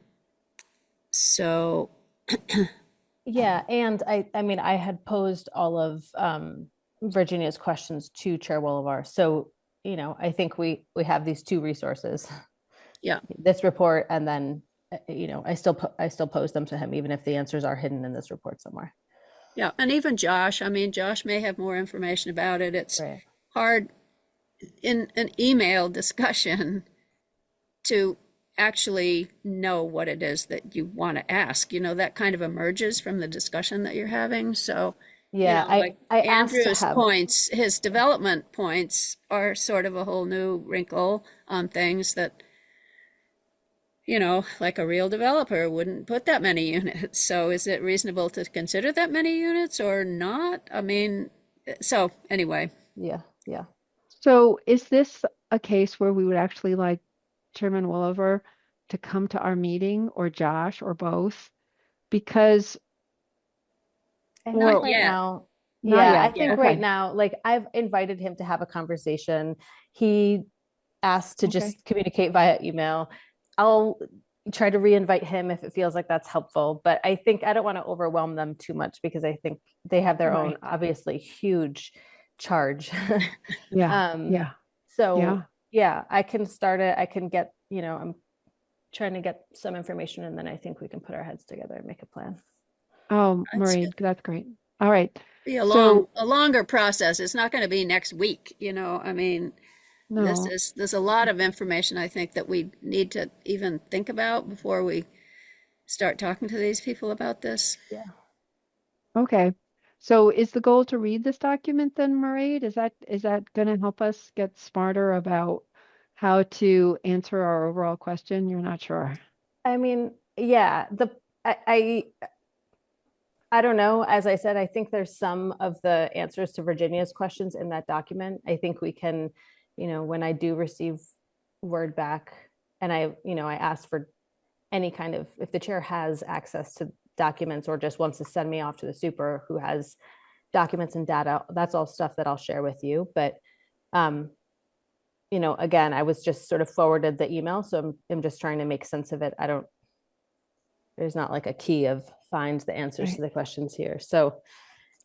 and I had posed all of Virginia's questions to Chair Wolavar. So, I think we have these two resources. Yeah. This report, and then I still pose them to him, even if the answers are hidden in this report somewhere. Yeah, and even Josh. Josh may have more information about it. It's right. hard in an email discussion to actually know what it is that you want to ask. That kind of emerges from the discussion that you're having. So, yeah, like I Andrew's points, his development points are sort of a whole new wrinkle on things that, like a real developer wouldn't put that many units. So is it reasonable to consider that many units or not? So anyway. Yeah. So is this a case where we would actually like Chairman Wolavar to come to our meeting, or Josh, or both, Because, I Well, think right yet. now, not yeah, I yet. think Okay. right now, like I've invited him to have a conversation. He asked to Okay. just communicate via email. I'll try to re-invite him if it feels like that's helpful, but I think I don't want to overwhelm them too much because I think they have their own Right. obviously huge charge. Yeah. Yeah. So yeah, I can start it. I can get, I'm trying to get some information and then I think we can put our heads together and make a plan. Oh, That's Marie, gonna that's great. All right. be So, a longer process. It's not going to be next week, I mean, no. there's a lot of information I think that we need to even think about before we start talking to these people about this. Yeah. Okay. So is the goal to read this document then, Marie? Is that going to help us get smarter about how to answer our overall question? You're not sure. I mean, yeah, I don't know. As I said, I think there's some of the answers to Virginia's questions in that document. I think we can, when I do receive word back and I asked for any kind of, if the chair has access to documents or just wants to send me off to the super who has documents and data, that's all stuff that I'll share with you. But, again, I was just sort of forwarded the email. So I'm just trying to make sense of it. There's not like a key of find the answers Right. to the questions here. So,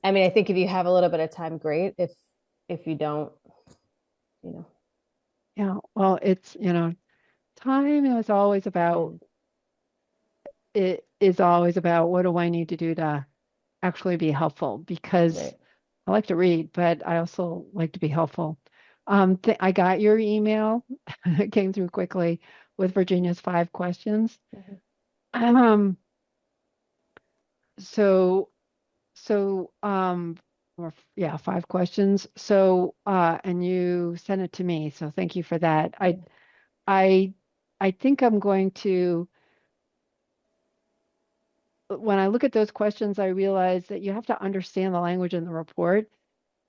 I mean, I think if you have a little bit of time, great. If you don't, Yeah. Well, time is always about, it is always about what do I need to do to actually be helpful? Because right. I like to read, but I also like to be helpful. I got your email. It came through quickly with Virginia's 5 questions. Mhm. Um, so, or yeah, 5 questions. So, and you sent it to me. So thank you for that. I, I think I'm going to, when I look at those questions, I realize that you have to understand the language in the report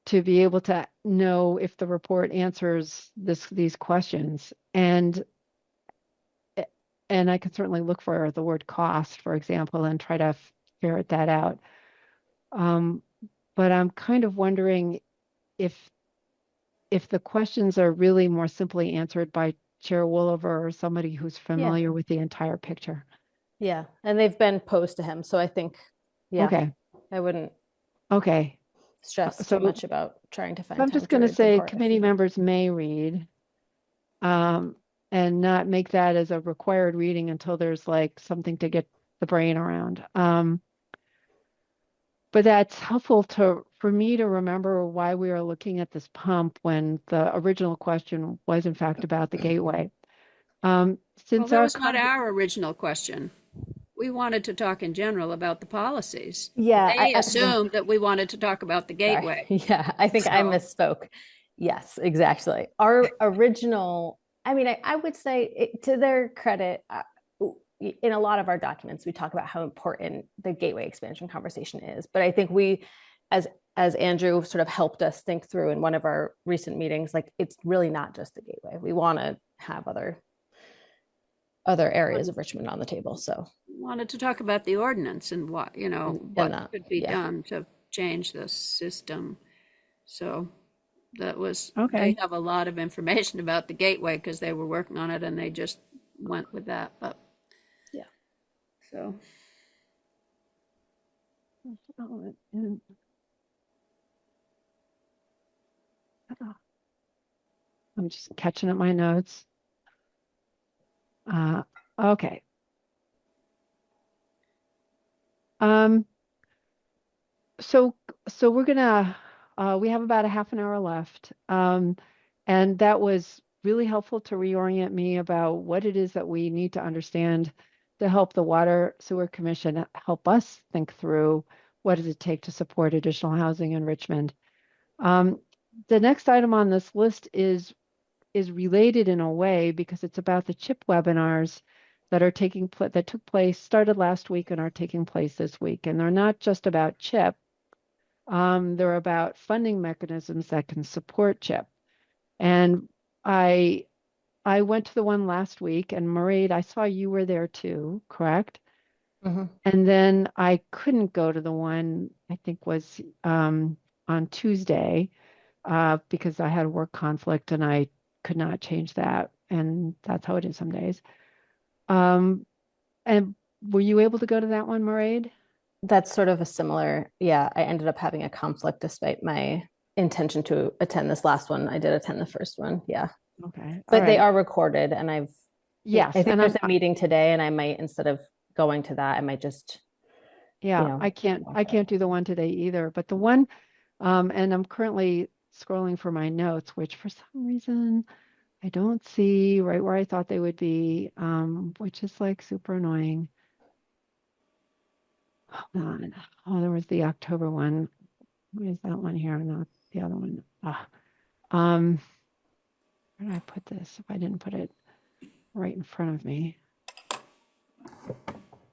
to be able to know if the report answers these questions. And I can certainly look for the word cost, for example, and try to ferret that out. Um, but I'm kind of wondering if the questions are really more simply answered by Chair Woolover or somebody who's Yeah. familiar with the entire picture. Yeah. And they've been posed to him. So I think, yeah, Okay. I wouldn't Okay. stress So too much about trying to find I'm time just to going to read the say report. committee members may read, um, and not make that as a required reading until there's like something to get the brain around. But that's helpful for me to remember why we are looking at this pump when the original question was in fact about the gateway. Well, Since that our was not our original question. We wanted to talk in general about the policies. Yeah. They assumed that we wanted to talk about the Sorry. gateway. Yeah. I think I So- misspoke. Yes, exactly. Our original, I mean, I would say to their credit, in a lot of our documents, we talk about how important the gateway expansion conversation is. But I think as Andrew sort of helped us think through in one of our recent meetings, like it's really not just the gateway. We want to have other areas of Richmond on the table. So Wanted to talk about the ordinance and what, what that, could be yeah. done to change the system. So they okay. have a lot of information about the gateway because they were working on it and they just went with that. But Yeah. so I'm just catching up my notes. Okay. So we're gonna we have about a half an hour left. And that was really helpful to reorient me about what it is that we need to understand to help the Water Sewer Commission help us think through what does it take to support additional housing in Richmond. The next item on this list is related in a way because it's about the CHIP webinars that are that took place, started last week and are taking place this week. And they're not just about CHIP. They're about funding mechanisms that can support CHIP. And I went to the one last week, and Mairead, I saw you were there too, correct? Mhm. And then I couldn't go to the one I think was on Tuesday because I had a work conflict and I could not change that. And that's how it is some days. Um, and were you able to go to that one, Mairead? That's sort of a similar, yeah, I ended up having a conflict despite my intention to attend this last one. I did attend the first one, yeah. Okay. All But they right. are recorded and I Yes. think And there's a meeting today and I might, instead of going to that, I might just, yeah, I watch can't it. do the one today either. But the one, and I'm currently scrolling for my notes, which for some reason I don't see right where I thought they would be, which is like super annoying. Hold on. Oh, there was the October one. What is that one here? Not the other one. Um, where did I put this? If I didn't put it right in front of me.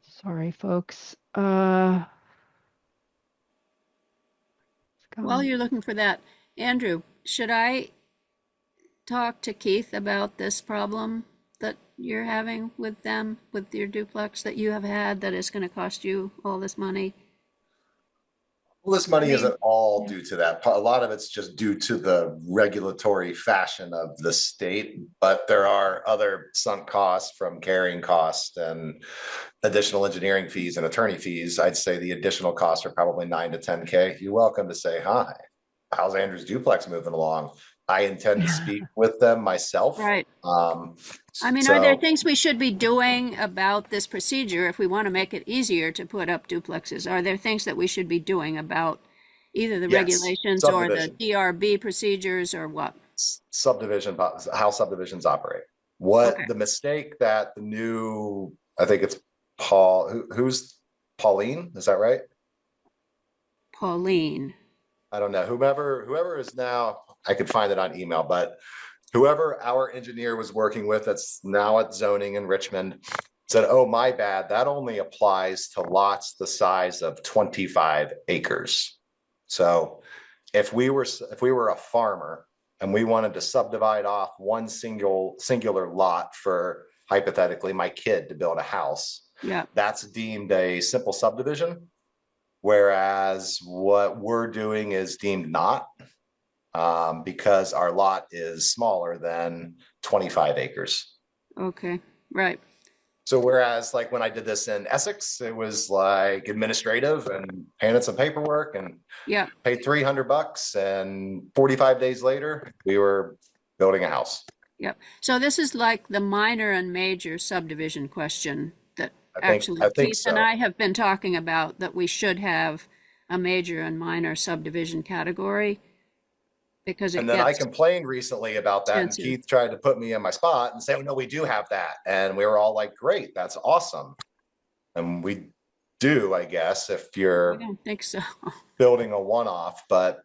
Sorry, folks. It's While gone. you're looking for that, Andrew, should I talk to Keith about this problem that you're having with them, with your duplex that you have had that is going to cost you all this money? Well, this I money mean, isn't all yeah. due to that. A lot of it's just due to the regulatory fashion of the state, but there are other sunk costs from carrying costs and additional engineering fees and attorney fees. I'd say the additional costs are probably 9 to 10K. You're welcome to say, hi, how's Andrew's duplex moving along? I intend to speak with them myself. Right. I mean, are there So things we should be doing about this procedure if we want to make it easier to put up duplexes? Are there things that we should be doing about either the yes, regulations or the subdivision, DRB procedures or what? subdivision, how subdivisions operate. What Okay. the mistake that the new, I think it's Paul, who's Pauline? Is that right? Pauline. I don't know. Whoever is now, I could find it on email, but whoever our engineer was working with that's now at zoning in Richmond said, oh, my bad. That only applies to lots the size of 25 acres. So if we were a farmer and we wanted to subdivide off one singular lot for hypothetically my kid to build a house, Yeah. that's deemed a simple subdivision. Whereas what we're doing is deemed not, because our lot is smaller than 25 acres. Okay. Right. So whereas like when I did this in Essex, it was like administrative and handed some paperwork and Yeah. paid $300, and 45 days later, we were building a house. Yep. So this is like the minor and major subdivision question that I actually think Keith and so. I have been talking about, that we should have a major and minor subdivision category because it And then I gets complained recently about that, and expensive. Keith tried to put me in my spot and say, oh, no, we do have that. And we were all like, great, that's awesome. And we do, I guess, if I you're don't think so. building a one-off. But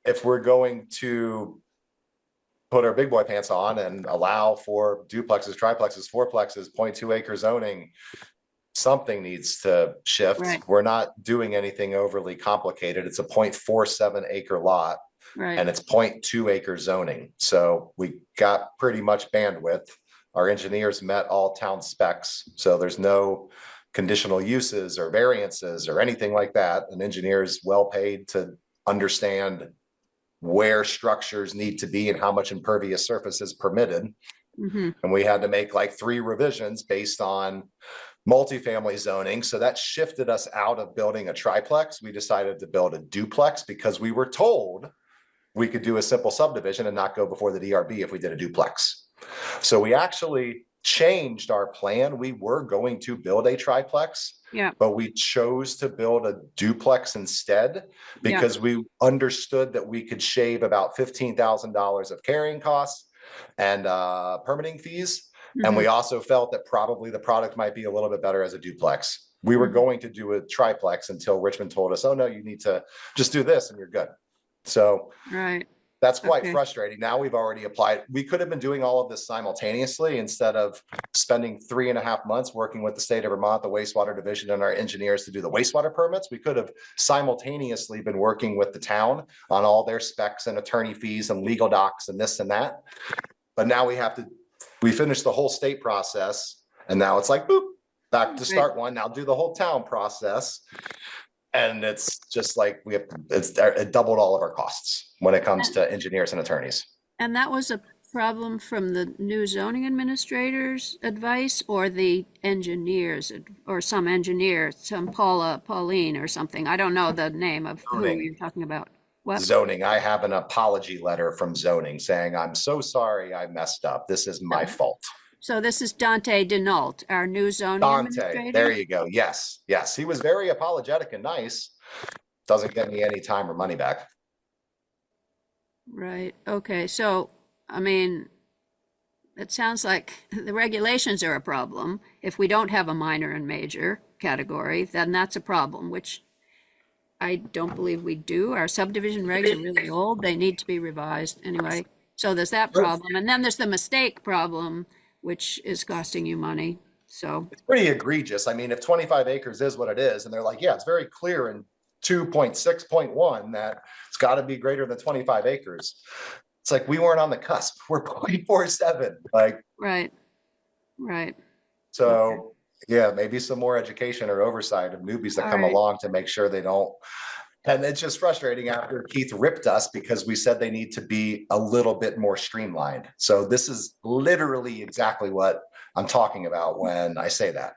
if we're going to put our big boy pants on and allow for duplexes, triplexes, fourplexes, 0.2 acre zoning, something needs to shift. Right. We're not doing anything overly complicated. It's a 0.47 acre lot Right. and it's 0.2 acre zoning. So we got pretty much bandwidth. Our engineers met all town specs. So there's no conditional uses or variances or anything like that. An engineer is well paid to understand where structures need to be and how much impervious surface is permitted. Mm-hmm. And we had to make like 3 revisions based on multifamily zoning. So that shifted us out of building a triplex. We decided to build a duplex because we were told we could do a simple subdivision and not go before the DRB if we did a duplex. So we actually changed our plan. We were going to build a triplex, Yeah. but we chose to build a duplex instead because we understood that we could shave about $15,000 of carrying costs and permitting fees. Mm-hmm. And we also felt that probably the product might be a little bit better as a duplex. We were going to do a triplex until Richmond told us, oh no, you need to just do this and you're good. So Right. that's quite Okay. frustrating. Now we've already applied. We could have been doing all of this simultaneously instead of spending 3.5 months working with the state of Vermont, the wastewater division, and our engineers to do the wastewater permits. We could have simultaneously been working with the town on all their specs and attorney fees and legal docs and this and that. But now we finished the whole state process and now it's like, boop, back to Right. start one, now do the whole town process. And it's just like it doubled all of our costs when it comes to engineers and attorneys. And that was a problem from the new zoning administrator's advice or the engineers or some engineer, some Pauline or something. I don't know the name of who Zoning. you're talking about. What? Zoning, I have an apology letter from zoning saying, I'm so sorry I messed up. This is my fault. So this is Dante Denault, our new zoning Dante, administrator? there you go. Yes, yes. He was very apologetic and nice. Doesn't get me any time or money back. Right. Okay. So, I mean, it sounds like the regulations are a problem. If we don't have a minor and major category, then that's a problem, which I don't believe we do. Our subdivision regs are really old. They need to be revised anyway. So there's that problem. And then there's the mistake problem, which is costing you money. So it's pretty egregious. I mean, if 25 acres is what it is, and they're like, yeah, it's very clear in 2.6.1 that it's got to be greater than 25 acres. It's like we weren't on the cusp. We're 0.47. Like, right. So yeah, maybe some more education or oversight of newbies that come along to make sure they don't. And it's just frustrating after Keith ripped us because we said they need to be a little bit more streamlined. So this is literally exactly what I'm talking about when I say that.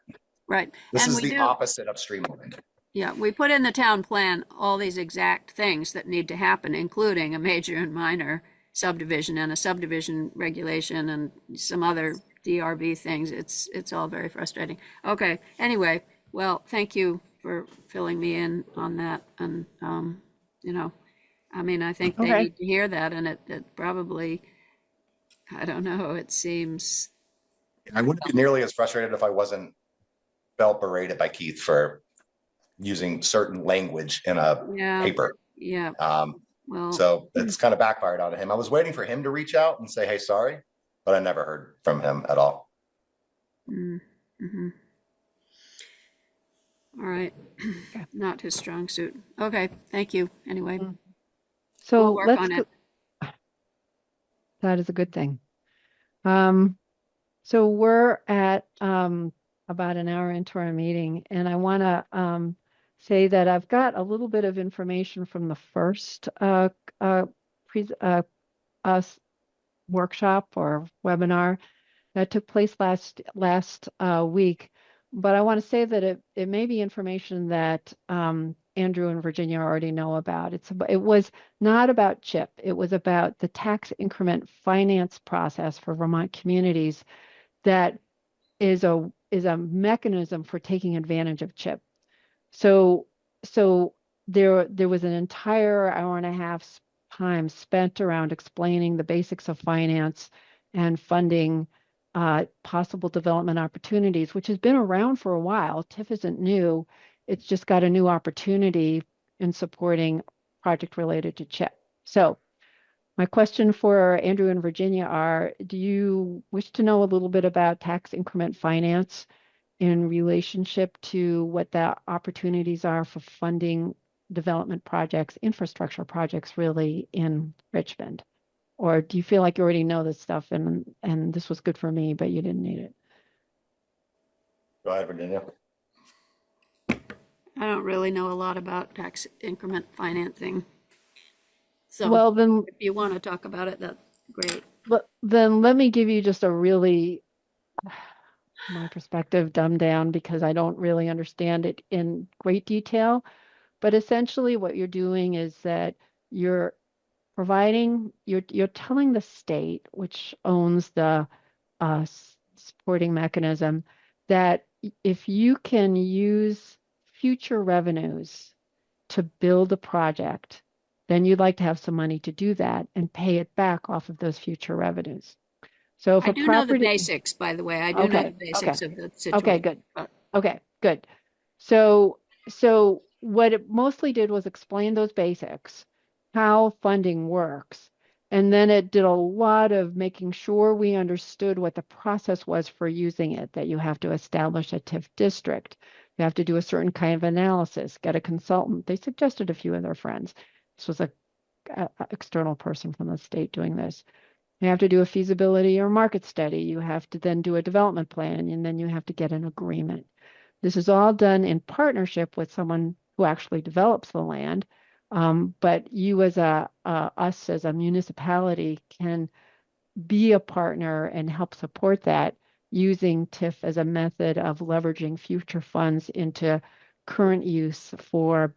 Right. This is the opposite of streamlined. Yeah, we put in the town plan all these exact things that need to happen, including a major and minor subdivision and a subdivision regulation and some other DRB things. It's all very frustrating. Okay, anyway, well, thank you for filling me in on that. And, you know, I mean, I think they need to hear that, and it probably, I don't know, it seems. I wouldn't be nearly as frustrated if I wasn't felt berated by Keith for using certain language in a paper. Yeah. Well, so it's kind of backfired on him. I was waiting for him to reach out and say, hey, sorry, but I never heard from him at all. Mm-hmm. All right. Not his strong suit. Okay. Thank you. Anyway. So we'll work on it. That is a good thing. So we're at about an hour into our meeting, and I want to say that I've got a little bit of information from the first workshop or webinar that took place last week. But I want to say that it may be information that Andrew and Virginia already know about. It was not about CHIP. It was about the tax increment finance process for Vermont communities that is a mechanism for taking advantage of CHIP. So there was an entire hour and a half time spent around explaining the basics of finance and funding possible development opportunities, which has been around for a while. TIF isn't new. It's just got a new opportunity in supporting project related to CHIP. So my question for Andrew and Virginia are, do you wish to know a little bit about tax increment finance in relationship to what the opportunities are for funding development projects, infrastructure projects really in Richmond? Or do you feel like you already know this stuff and this was good for me, but you didn't need it? Go ahead, Virginia. I don't really know a lot about tax increment financing. So well, then, if you want to talk about it, that's great. Then let me give you just a really, my perspective dumbed down because I don't really understand it in great detail. But essentially what you're doing is that you're telling the state, which owns the supporting mechanism, that if you can use future revenues to build a project, then you'd like to have some money to do that and pay it back off of those future revenues. So if I do know the basics, by the way. I do know the basics of the situation. Okay, good. Okay, good. So what it mostly did was explain those basics, how funding works. And then it did a lot of making sure we understood what the process was for using it, that you have to establish a TIF district. You have to do a certain kind of analysis, get a consultant. They suggested a few of their friends. This was a external person from the state doing this. You have to do a feasibility or market study. You have to then do a development plan, and then you have to get an agreement. This is all done in partnership with someone who actually develops the land. But you as us as a municipality can be a partner and help support that using TIF as a method of leveraging future funds into current use for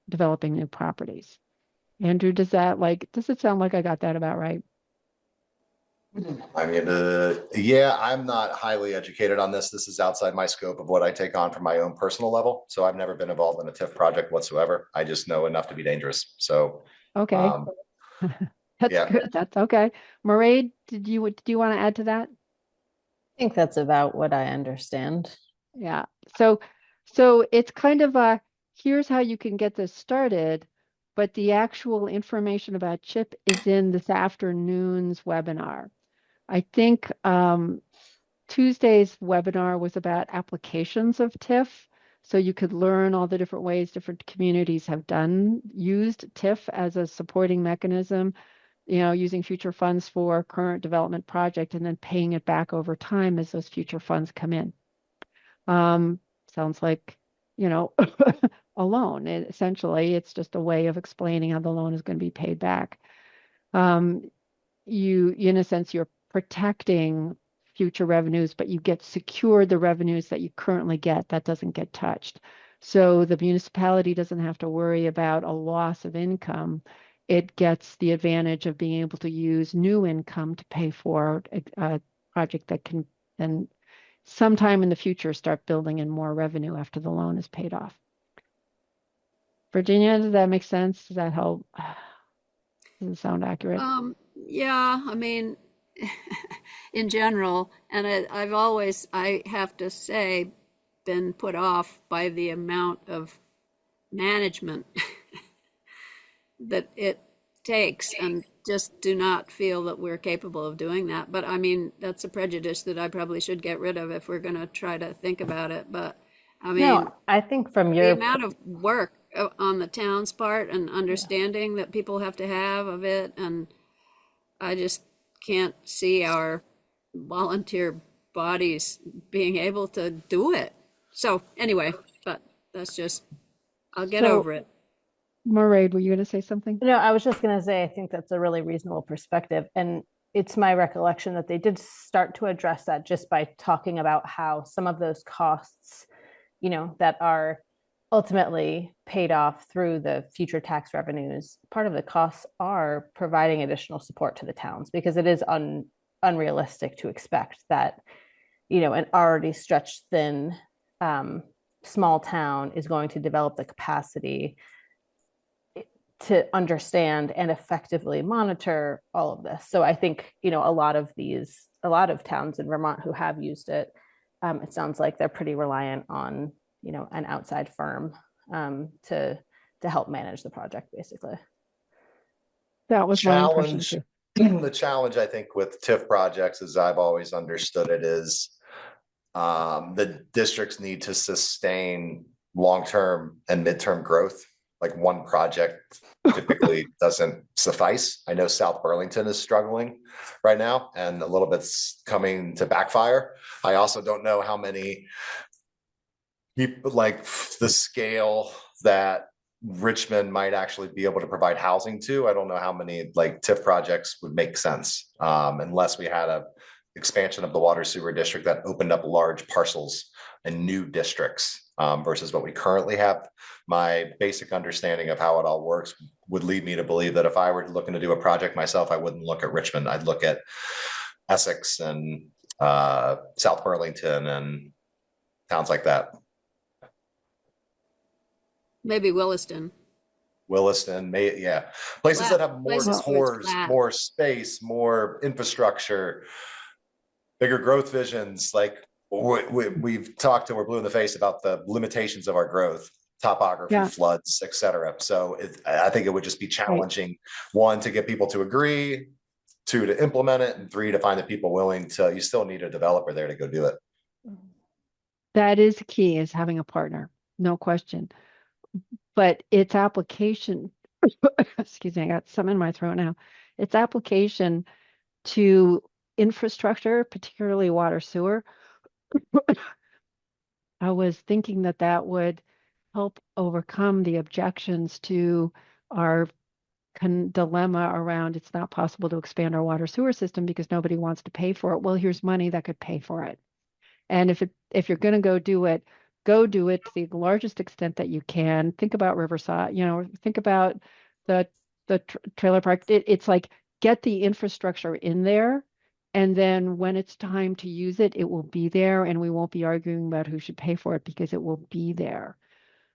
developing new properties. Andrew, does it sound like I got that about right? I mean, yeah, I'm not highly educated on this. This is outside my scope of what I take on from my own personal level. So I've never been involved in a TIF project whatsoever. I just know enough to be dangerous. So, Okay, that's yeah. good. That's okay. Mairead, do you want to add to that? I think that's about what I understand. Yeah. So it's kind of here's how you can get this started, but the actual information about CHIP is in this afternoon's webinar. I think Tuesday's webinar was about applications of TIF. So you could learn all the different ways different communities have used TIF as a supporting mechanism, using future funds for current development project and then paying it back over time as those future funds come in. Sounds like, a loan. Essentially, it's just a way of explaining how the loan is going to be paid back. In a sense, you're protecting future revenues, but you get secured the revenues that you currently get. That doesn't get touched. So the municipality doesn't have to worry about a loss of income. It gets the advantage of being able to use new income to pay for a project that can then sometime in the future start building in more revenue after the loan is paid off. Virginia, does that make sense? Does that help? Does it sound accurate? Yeah, I mean, in general, and I have to say, been put off by the amount of management that it takes, and just do not feel that we're capable of doing that. But I mean, that's a prejudice that I probably should get rid of if we're going to try to think about it. But I mean, No, I think from the your amount of work on the town's part and understanding that people have to have of it, and I just can't see our volunteer bodies being able to do it. So anyway, but that's just, I'll get So- over it. Mairead, were you going to say something? No, I was just going to say, I think that's a really reasonable perspective. And it's my recollection that they did start to address that just by talking about how some of those costs, that are ultimately paid off through the future tax revenues, part of the costs are providing additional support to the towns, because it is unrealistic to expect that, an already stretched thin small town is going to develop the capacity to understand and effectively monitor all of this. So I think, a lot of towns in Vermont who have used it, it sounds like they're pretty reliant on, an outside firm to help manage the project, basically. That was my impression too. The challenge, I think, with TIF projects, as I've always understood it, is the districts need to sustain long-term and midterm growth. Like one project typically doesn't suffice. I know South Burlington is struggling right now and a little bit's coming to backfire. I also don't know how many people, like the scale that Richmond might actually be able to provide housing to. I don't know how many like TIF projects would make sense unless we had a expansion of the water sewer district that opened up large parcels and new districts versus what we currently have. My basic understanding of how it all works would lead me to believe that if I were looking to do a project myself, I wouldn't look at Richmond. I'd look at Essex and South Burlington and towns like that. Maybe Williston. Yeah, places that have more Places where it's cores, flat. more space, more infrastructure, bigger growth visions. Like we've talked till we're blue in the face about the limitations of our growth, topography, Yeah. floods, etc. So I think it would just be challenging, one, to get people to agree, two, to implement it, and three, to find the people willing to. You still need a developer there to go do it. That is key, is having a partner, no question. But its application, excuse me, I got some in my throat now. Its application to infrastructure, particularly water sewer, I was thinking that that would help overcome the objections to our dilemma around it's not possible to expand our water sewer system because nobody wants to pay for it. Well, here's money that could pay for it. And if you're going to go do it to the largest extent that you can. Think about Riverside, think about the trailer park. It's like get the infrastructure in there, and then when it's time to use it, it will be there, and we won't be arguing about who should pay for it because it will be there.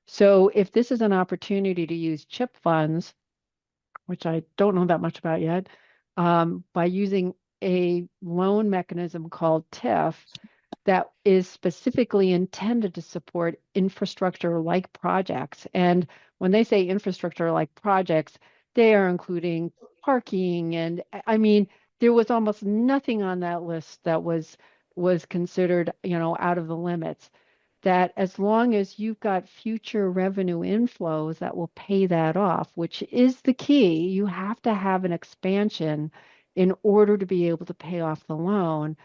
So if this is an opportunity to use CHIP funds, which I don't know that much about yet, by using a loan mechanism called TIF that is specifically intended to support infrastructure like projects. And when they say infrastructure like projects, they are including parking. And I mean, there was almost nothing on that list that was considered, out of the limits. That as long as you've got future revenue inflows that will pay that off, which is the key, you have to have an expansion in order to be able to pay off the loan.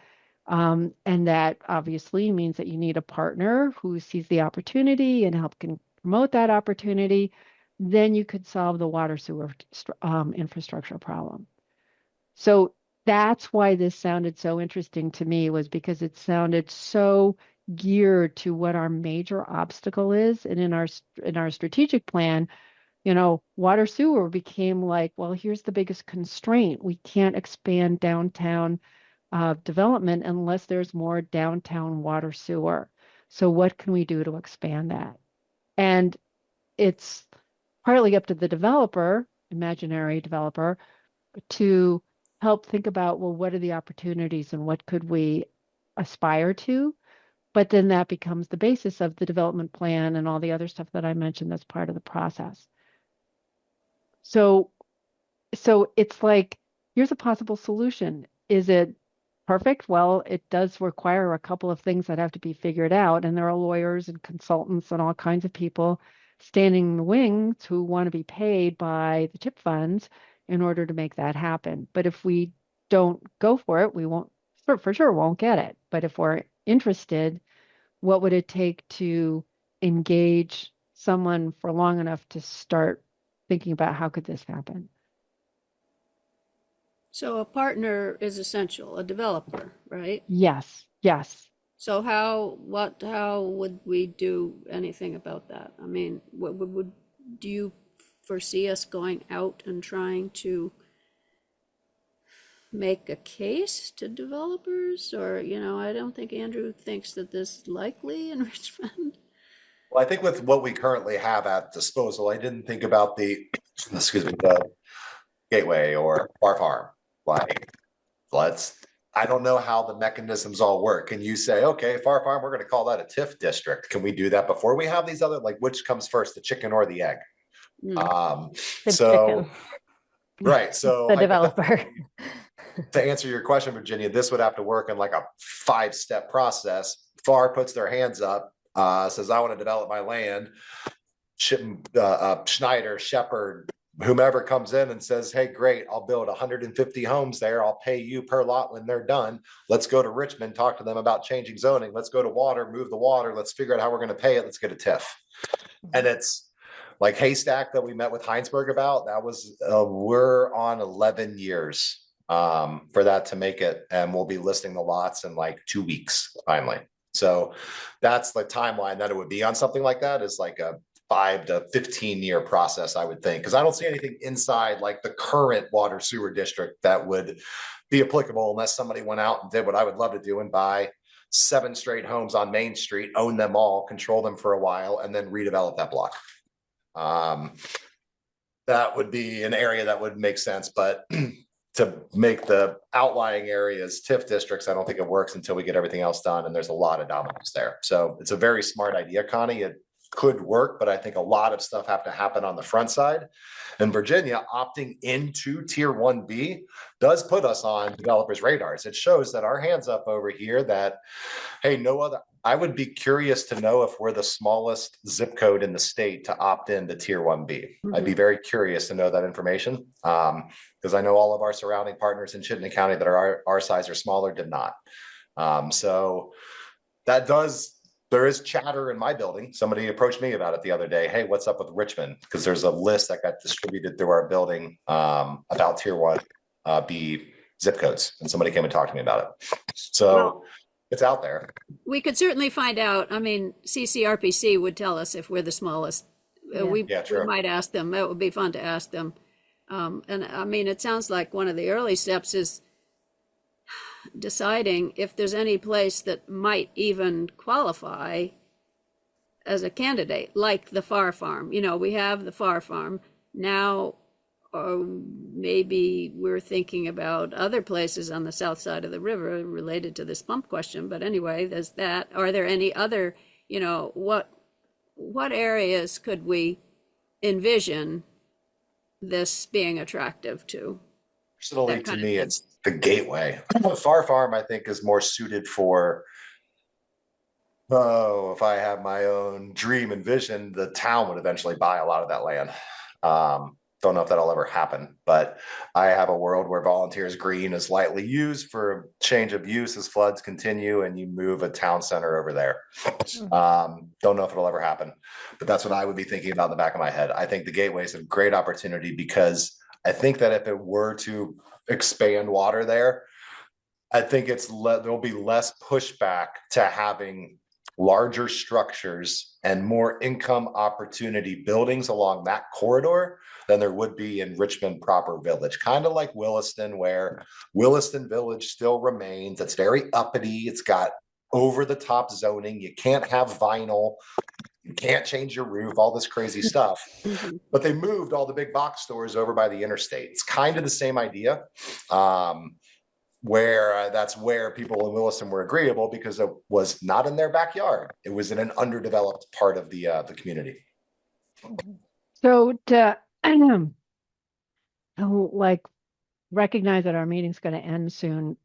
And that obviously means that you need a partner who sees the opportunity and can promote that opportunity. Then you could solve the water sewer infrastructure problem. So that's why this sounded so interesting to me, was because it sounded so geared to what our major obstacle is. And in our strategic plan, water sewer became like, well, here's the biggest constraint. We can't expand downtown development unless there's more downtown water sewer. So what can we do to expand that? And it's partly up to the developer, imaginary developer, to help think about, well, what are the opportunities and what could we aspire to? But then that becomes the basis of the development plan and all the other stuff that I mentioned that's part of the process. So it's like, here's a possible solution. Is it perfect? Well, it does require a couple of things that have to be figured out. And there are lawyers and consultants and all kinds of people standing in the wings who want to be paid by the CHIP funds in order to make that happen. But if we don't go for it, we won't, for sure won't get it. But if we're interested, what would it take to engage someone for long enough to start thinking about how could this happen? So a partner is essential, a developer, right? Yes, yes. So how would we do anything about that? I mean, do you foresee us going out and trying to make a case to developers? Or, I don't think Andrew thinks that this is likely in Richmond. Well, I think with what we currently have at disposal, I didn't think about the Gateway or Bar Farm. Like, I don't know how the mechanisms all work. Can you say, okay, Far Farm, we're going to call that a TIF district? Can we do that before we have these other, like, which comes first, the chicken or the egg? The So, chicken. right. So The developer. To answer your question, Virginia, this would have to work in like a 5-step process. FAR puts their hands up, says, I want to develop my land. Schneider, Shepherd, whomever comes in and says, hey, great, I'll build 150 homes there. I'll pay you per lot when they're done. Let's go to Richmond, talk to them about changing zoning. Let's go to water, move the water. Let's figure out how we're going to pay it. Let's get a TIF. And it's like Haystack that we met with Heinsberg about. That was, we're on 11 years for that to make it. And we'll be listing the lots in like 2 weeks, finally. So that's the timeline that it would be on something like that, is like a 5 to 15 year process, I would think, because I don't see anything inside like the current water sewer district that would be applicable unless somebody went out and did what I would love to do and buy 7 straight homes on Main Street, own them all, control them for a while, and then redevelop that block. That would be an area that would make sense, but to make the outlying areas TIF districts, I don't think it works until we get everything else done. And there's a lot of dominoes there. So it's a very smart idea, Connie. It could work, but I think a lot of stuff have to happen on the front side. And Virginia opting into tier 1B does put us on developers' radars. It shows that our hands up over here that, hey, I would be curious to know if we're the smallest zip code in the state to opt in to tier 1B. Mm-hmm. I'd be very curious to know that information because I know all of our surrounding partners in Chittenden County that are our size or smaller did not. So that does there is chatter in my building. Somebody approached me about it the other day. Hey, what's up with Richmond? Because there's a list that got distributed through our building about tier 1 B zip codes. And somebody came and talked to me about it. So Well, it's out there. we could certainly find out. I mean, CCRPC would tell us if we're the smallest. Yeah. We true. might ask them. It would be fun to ask them. And I mean, it sounds like one of the early steps is deciding if there's any place that might even qualify as a candidate, like the Far Farm. You know, we have the Far Farm now, or maybe we're thinking about other places on the south side of the river related to this pump question. But anyway, there's that. Are there any other, you know, what areas could we envision this being attractive to? Personally, That to kind of me, thing. it's the gateway. The Far Farm, I think, is more suited for, if I have my own dream and vision, the town would eventually buy a lot of that land. Don't know if that'll ever happen, but I have a world where Volunteers Green is lightly used for change of use as floods continue and you move a town center over there. Don't know if it'll ever happen, but that's what I would be thinking about in the back of my head. I think the gateway is a great opportunity because I think that if it were to expand water there, I think there'll be less pushback to having larger structures and more income opportunity buildings along that corridor than there would be in Richmond proper village. Kind of like Williston, where Williston Village still remains. It's very uppity. It's got over the top zoning. You can't have vinyl. You can't change your roof, all this crazy stuff. But they moved all the big box stores over by the interstate. It's kind of the same idea. Where that's where people in Williston were agreeable because it was not in their backyard. It was in an underdeveloped part of the community. So to like recognize that our meeting's going to end soon,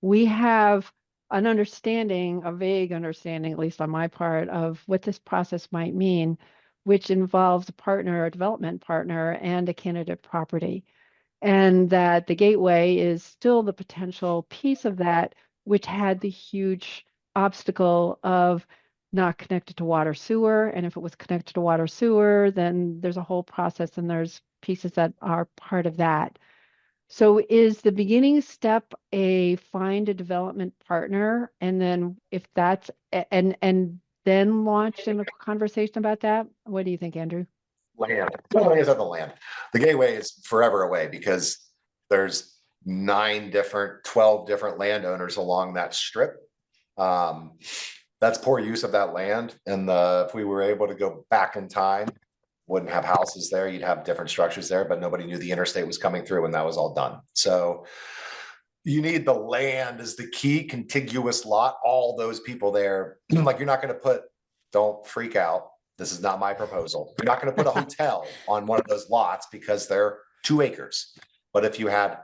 we have an understanding, a vague understanding, at least on my part, of what this process might mean, which involves a partner, a development partner, and a candidate property. And that the gateway is still the potential piece of that, which had the huge obstacle of not connected to water sewer. And if it was connected to water sewer, then there's a whole process and there's pieces that are part of that. So is the beginning step find a development partner, and then if that's and then launch in a conversation about that? What do you think, Andrew? Land. Nobody has the land. The gateway is forever away because there's 12 different landowners along that strip. That's poor use of that land. And if we were able to go back in time, wouldn't have houses there. You'd have different structures there, but nobody knew the interstate was coming through when that was all done. So you need the land as the key contiguous lot. All those people there, like you're not going to don't freak out. This is not my proposal. You're not going to put a hotel on one of those lots because they're 2 acres. But if you had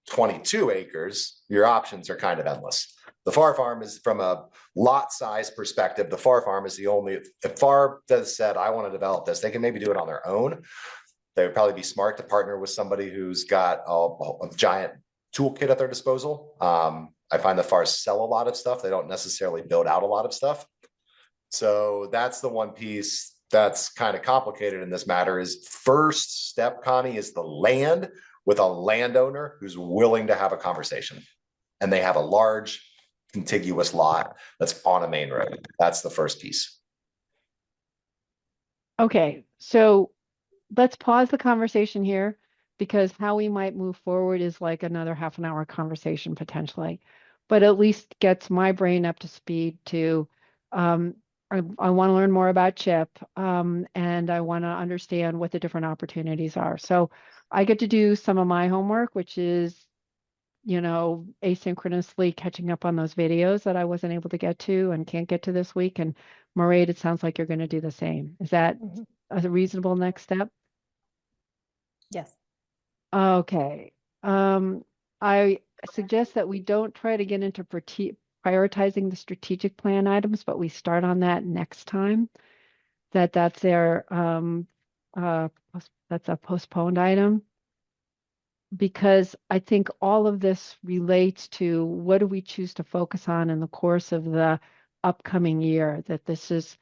22 acres, your options are kind of endless. The Far Farm is, from a lot size perspective, the Far Farm is the only, if Far does said, I want to develop this, they can maybe do it on their own. They would probably be smart to partner with somebody who's got a giant toolkit at their disposal. I find the Fars sell a lot of stuff. They don't necessarily build out a lot of stuff. So that's the one piece that's kind of complicated in this matter. Is first step, Connie, is the land with a landowner who's willing to have a conversation. And they have a large contiguous lot that's on a main road. That's the first piece. Okay, so let's pause the conversation here because how we might move forward is like another half an hour conversation potentially, but at least gets my brain up to speed to I want to learn more about CHIP, and I want to understand what the different opportunities are. So I get to do some of my homework, which is, asynchronously catching up on those videos that I wasn't able to get to and can't get to this week. And Mairead, it sounds like you're going to do the same. Is that a reasonable next step? Yes. Okay. I suggest that we don't try to get into prioritizing the strategic plan items, but we start on that next time. That's a postponed item, because I think all of this relates to what do we choose to focus on in the course of the upcoming year, that this is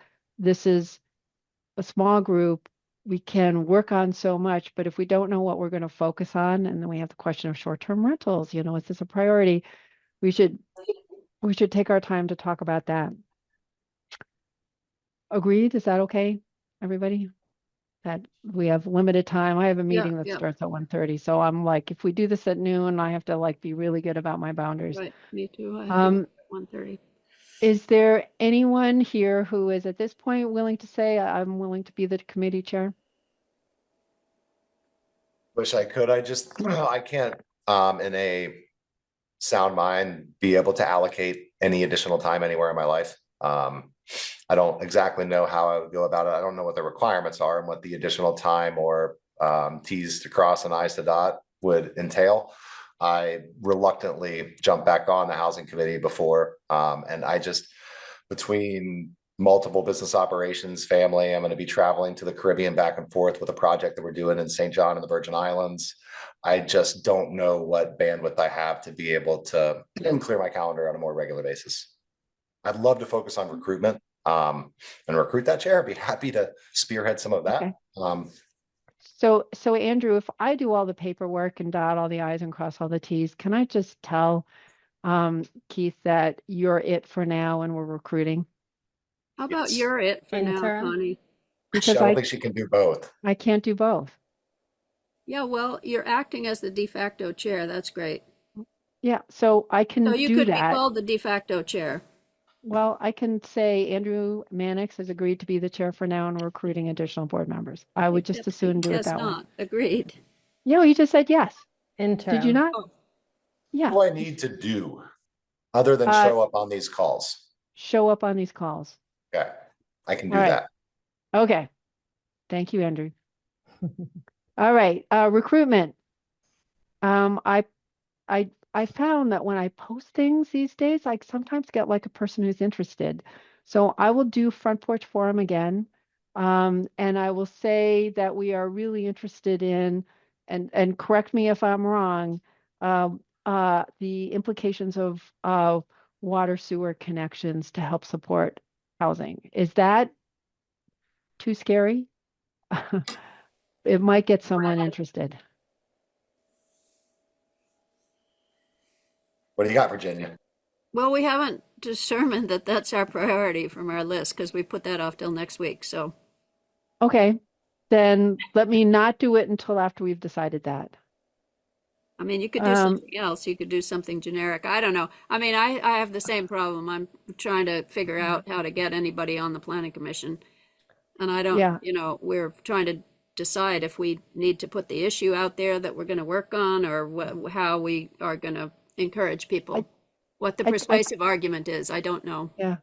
a small group. We can work on so much, but if we don't know what we're going to focus on, and then we have the question of short-term rentals, is this a priority? We should take our time to talk about that. Agreed? Is that okay, everybody? That we have limited time. I have a meeting that yeah. starts at 1:30. So I'm like, if we do this at noon, I have to like be really good about my boundaries. Right, me too. I have to 1:30. Is there anyone here who is at this point willing to say, I'm willing to be the committee chair? Wish I could. I can't, in a sound mind, be able to allocate any additional time anywhere in my life. I don't exactly know how I would go about it. I don't know what the requirements are and what the additional time or T's to cross and I's to dot would entail. I reluctantly jumped back on the housing committee before, and between multiple business operations, family, I'm going to be traveling to the Caribbean back and forth with a project that we're doing in St. John and the Virgin Islands. I just don't know what bandwidth I have to be able to clear my calendar on a more regular basis. I'd love to focus on recruitment and recruit that chair. I'd be happy to spearhead some of that. Okay. So Andrew, if I do all the paperwork and dot all the I's and cross all the T's, can I just tell Keith that you're it for now and we're recruiting? How about Yes. you're it for now, Interim? Connie? Because I don't think she can do both. I can't do both. Yeah, well, you're acting as the de facto chair. That's great. Yeah, so I can So you do could be that. called the de facto chair. Well, I can say Andrew Mannix has agreed to be the chair for now and we're recruiting additional board members. I would just Except as soon do he it has that way. not agreed. Yeah, you just said yes. Interim. Did you not? Oh. Yeah. What do I need to do other than show up on these calls? Show up on these calls. Okay, I can do All right. that. Okay. Thank you, Andrew. All right. Recruitment. I found that when I post things these days, I sometimes get like a person who's interested. So I will do Front Porch Forum again. And I will say that we are really interested in, and correct me if I'm wrong, the implications of water sewer connections to help support housing. Is that too scary? It might get someone interested. What do you got, Virginia? Well, we haven't determined that that's our priority from our list because we put that off till next week. So, Okay, then let me not do it until after we've decided that. I mean, you could do something else. You could do something generic. I don't know. I mean, I have the same problem. I'm trying to figure out how to get anybody on the planning commission. And I don't, Yeah. We're trying to decide if we need to put the issue out there that we're going to work on or how we are going to encourage people. What the persuasive argument is, I don't know. Yeah.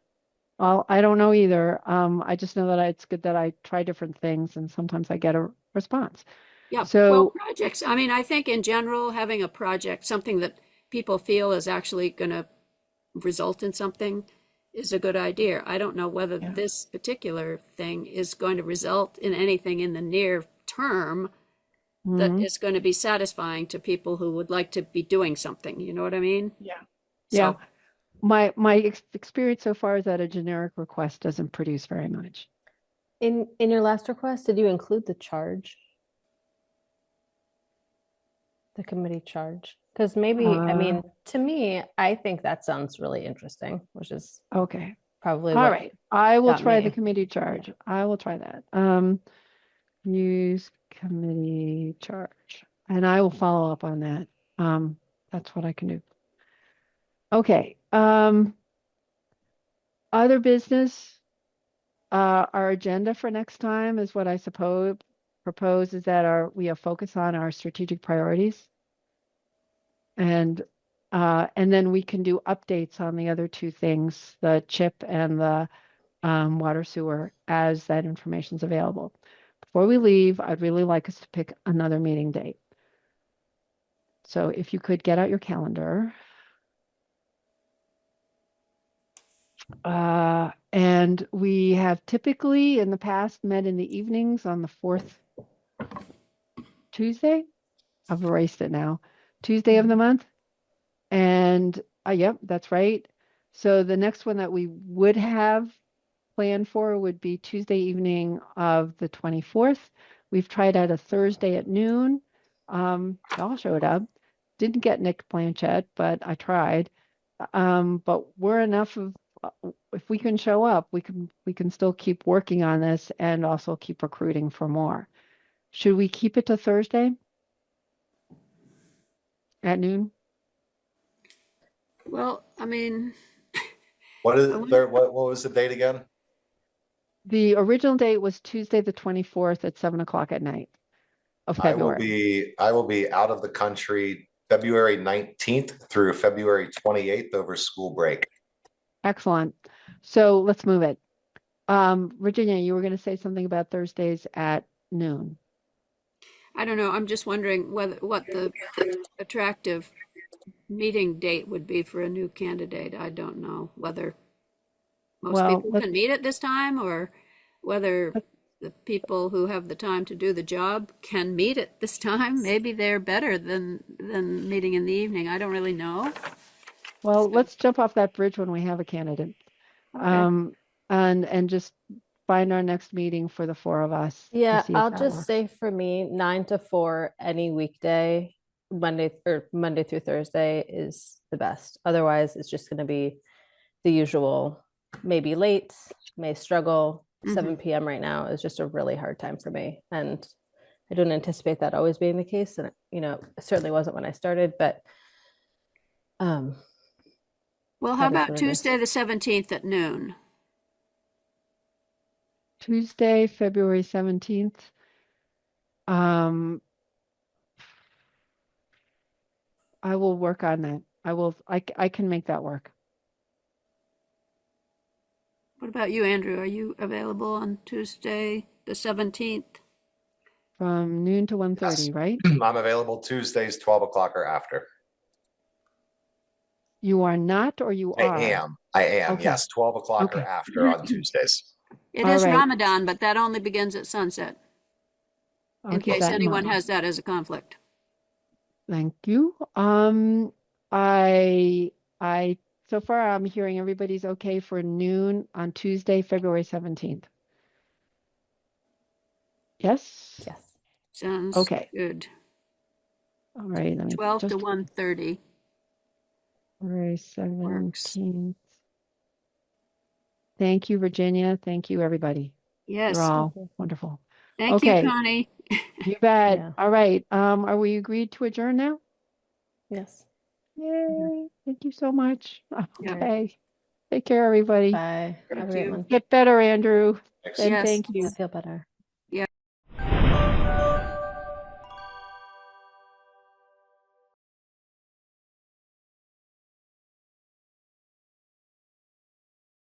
Well, I don't know either. I just know that it's good that I try different things and sometimes I get a response. Yeah. So- Well, projects, I mean, I think in general, having a project, something that people feel is actually going to result in something is a good idea. I don't know whether Yeah. this particular thing is going to result in anything in the near term that Mhm. is going to be satisfying to people who would like to be doing something. You know what I mean? Yeah. So, Yeah. My experience so far is that a generic request doesn't produce very much. In your last request, did you include the charge? The committee charge? Because maybe, I mean, to me, I think that sounds really interesting, which is Okay. probably All what right. I will got try the me. committee charge. I will try that. Use committee charge. And I will follow up on that. That's what I can do. Okay. Other business, our agenda for next time is what I propose is that we have focus on our strategic priorities. And then we can do updates on the other two things, the CHIP and the water sewer, as that information is available. Before we leave, I'd really like us to pick another meeting date. So if you could get out your calendar. And we have typically in the past met in the evenings on the fourth Tuesday. I've erased it now. Tuesday of the month. And yep, that's right. So the next one that we would have planned for would be Tuesday evening of the 24th. We've tried out a Thursday at noon. Y'all showed up. Didn't get Nick Blanchett, but I tried. But we're enough of, if we can show up, we can still keep working on this and also keep recruiting for more. Should we keep it to Thursday at noon? Well, I mean, What is I wonder- there? What was the date again? The original date was Tuesday, the 24th at 7 o'clock at night of February. I will be out of the country February 19th through February 28th over school break. Excellent. So let's move it. Virginia, you were going to say something about Thursdays at noon. I don't know. I'm just wondering what the attractive meeting date would be for a new candidate. I don't know whether most Well, people can meet at this time or whether the people who have the time to do the job can meet at this time. Maybe they're better than meeting in the evening. I don't really know. Well, let's jump off that bridge when we have a candidate. Okay. And just find our next meeting for the four of us. to Yeah, see if I'll that just works. say for me, 9 to 4 any weekday, Monday through Thursday is the best. Otherwise, it's just going to be the usual, maybe late, may struggle. 7 p.m. right now is just a really hard time for me. And I don't anticipate that always being the case. And, it certainly wasn't when I started, but Well, how that is about what it is. Tuesday the 17th at noon? Tuesday, February 17th. I will work on that. I can make that work. What about you, Andrew? Are you available on Tuesday the 17th? From noon to 1:30, Yes. right? I'm available Tuesdays, 12 o'clock or after. You are not, or you are? I am, Okay. yes, 12 o'clock or Okay. after on Tuesdays. It All is right. Ramadan, but that only begins at sunset, I'll in keep case that in anyone mind. has that as a conflict. Thank you. So far I'm hearing everybody's okay for noon on Tuesday, February 17th. Yes? Yes. Sounds Okay. good. All right. Let me 12 to just 1:30. February 17th. Thank you, Virginia. Thank you, everybody. You're Yes. all you. wonderful. Thank you, Okay. Connie. You bet. Yeah. All right. Are we agreed to adjourn now? Yes. Yay. Thank you so much. Yeah. Okay. Take care, everybody. Bye. Thank Have a great you. one. Get better, Andrew. Thanks. And Yes. thank you. I feel better.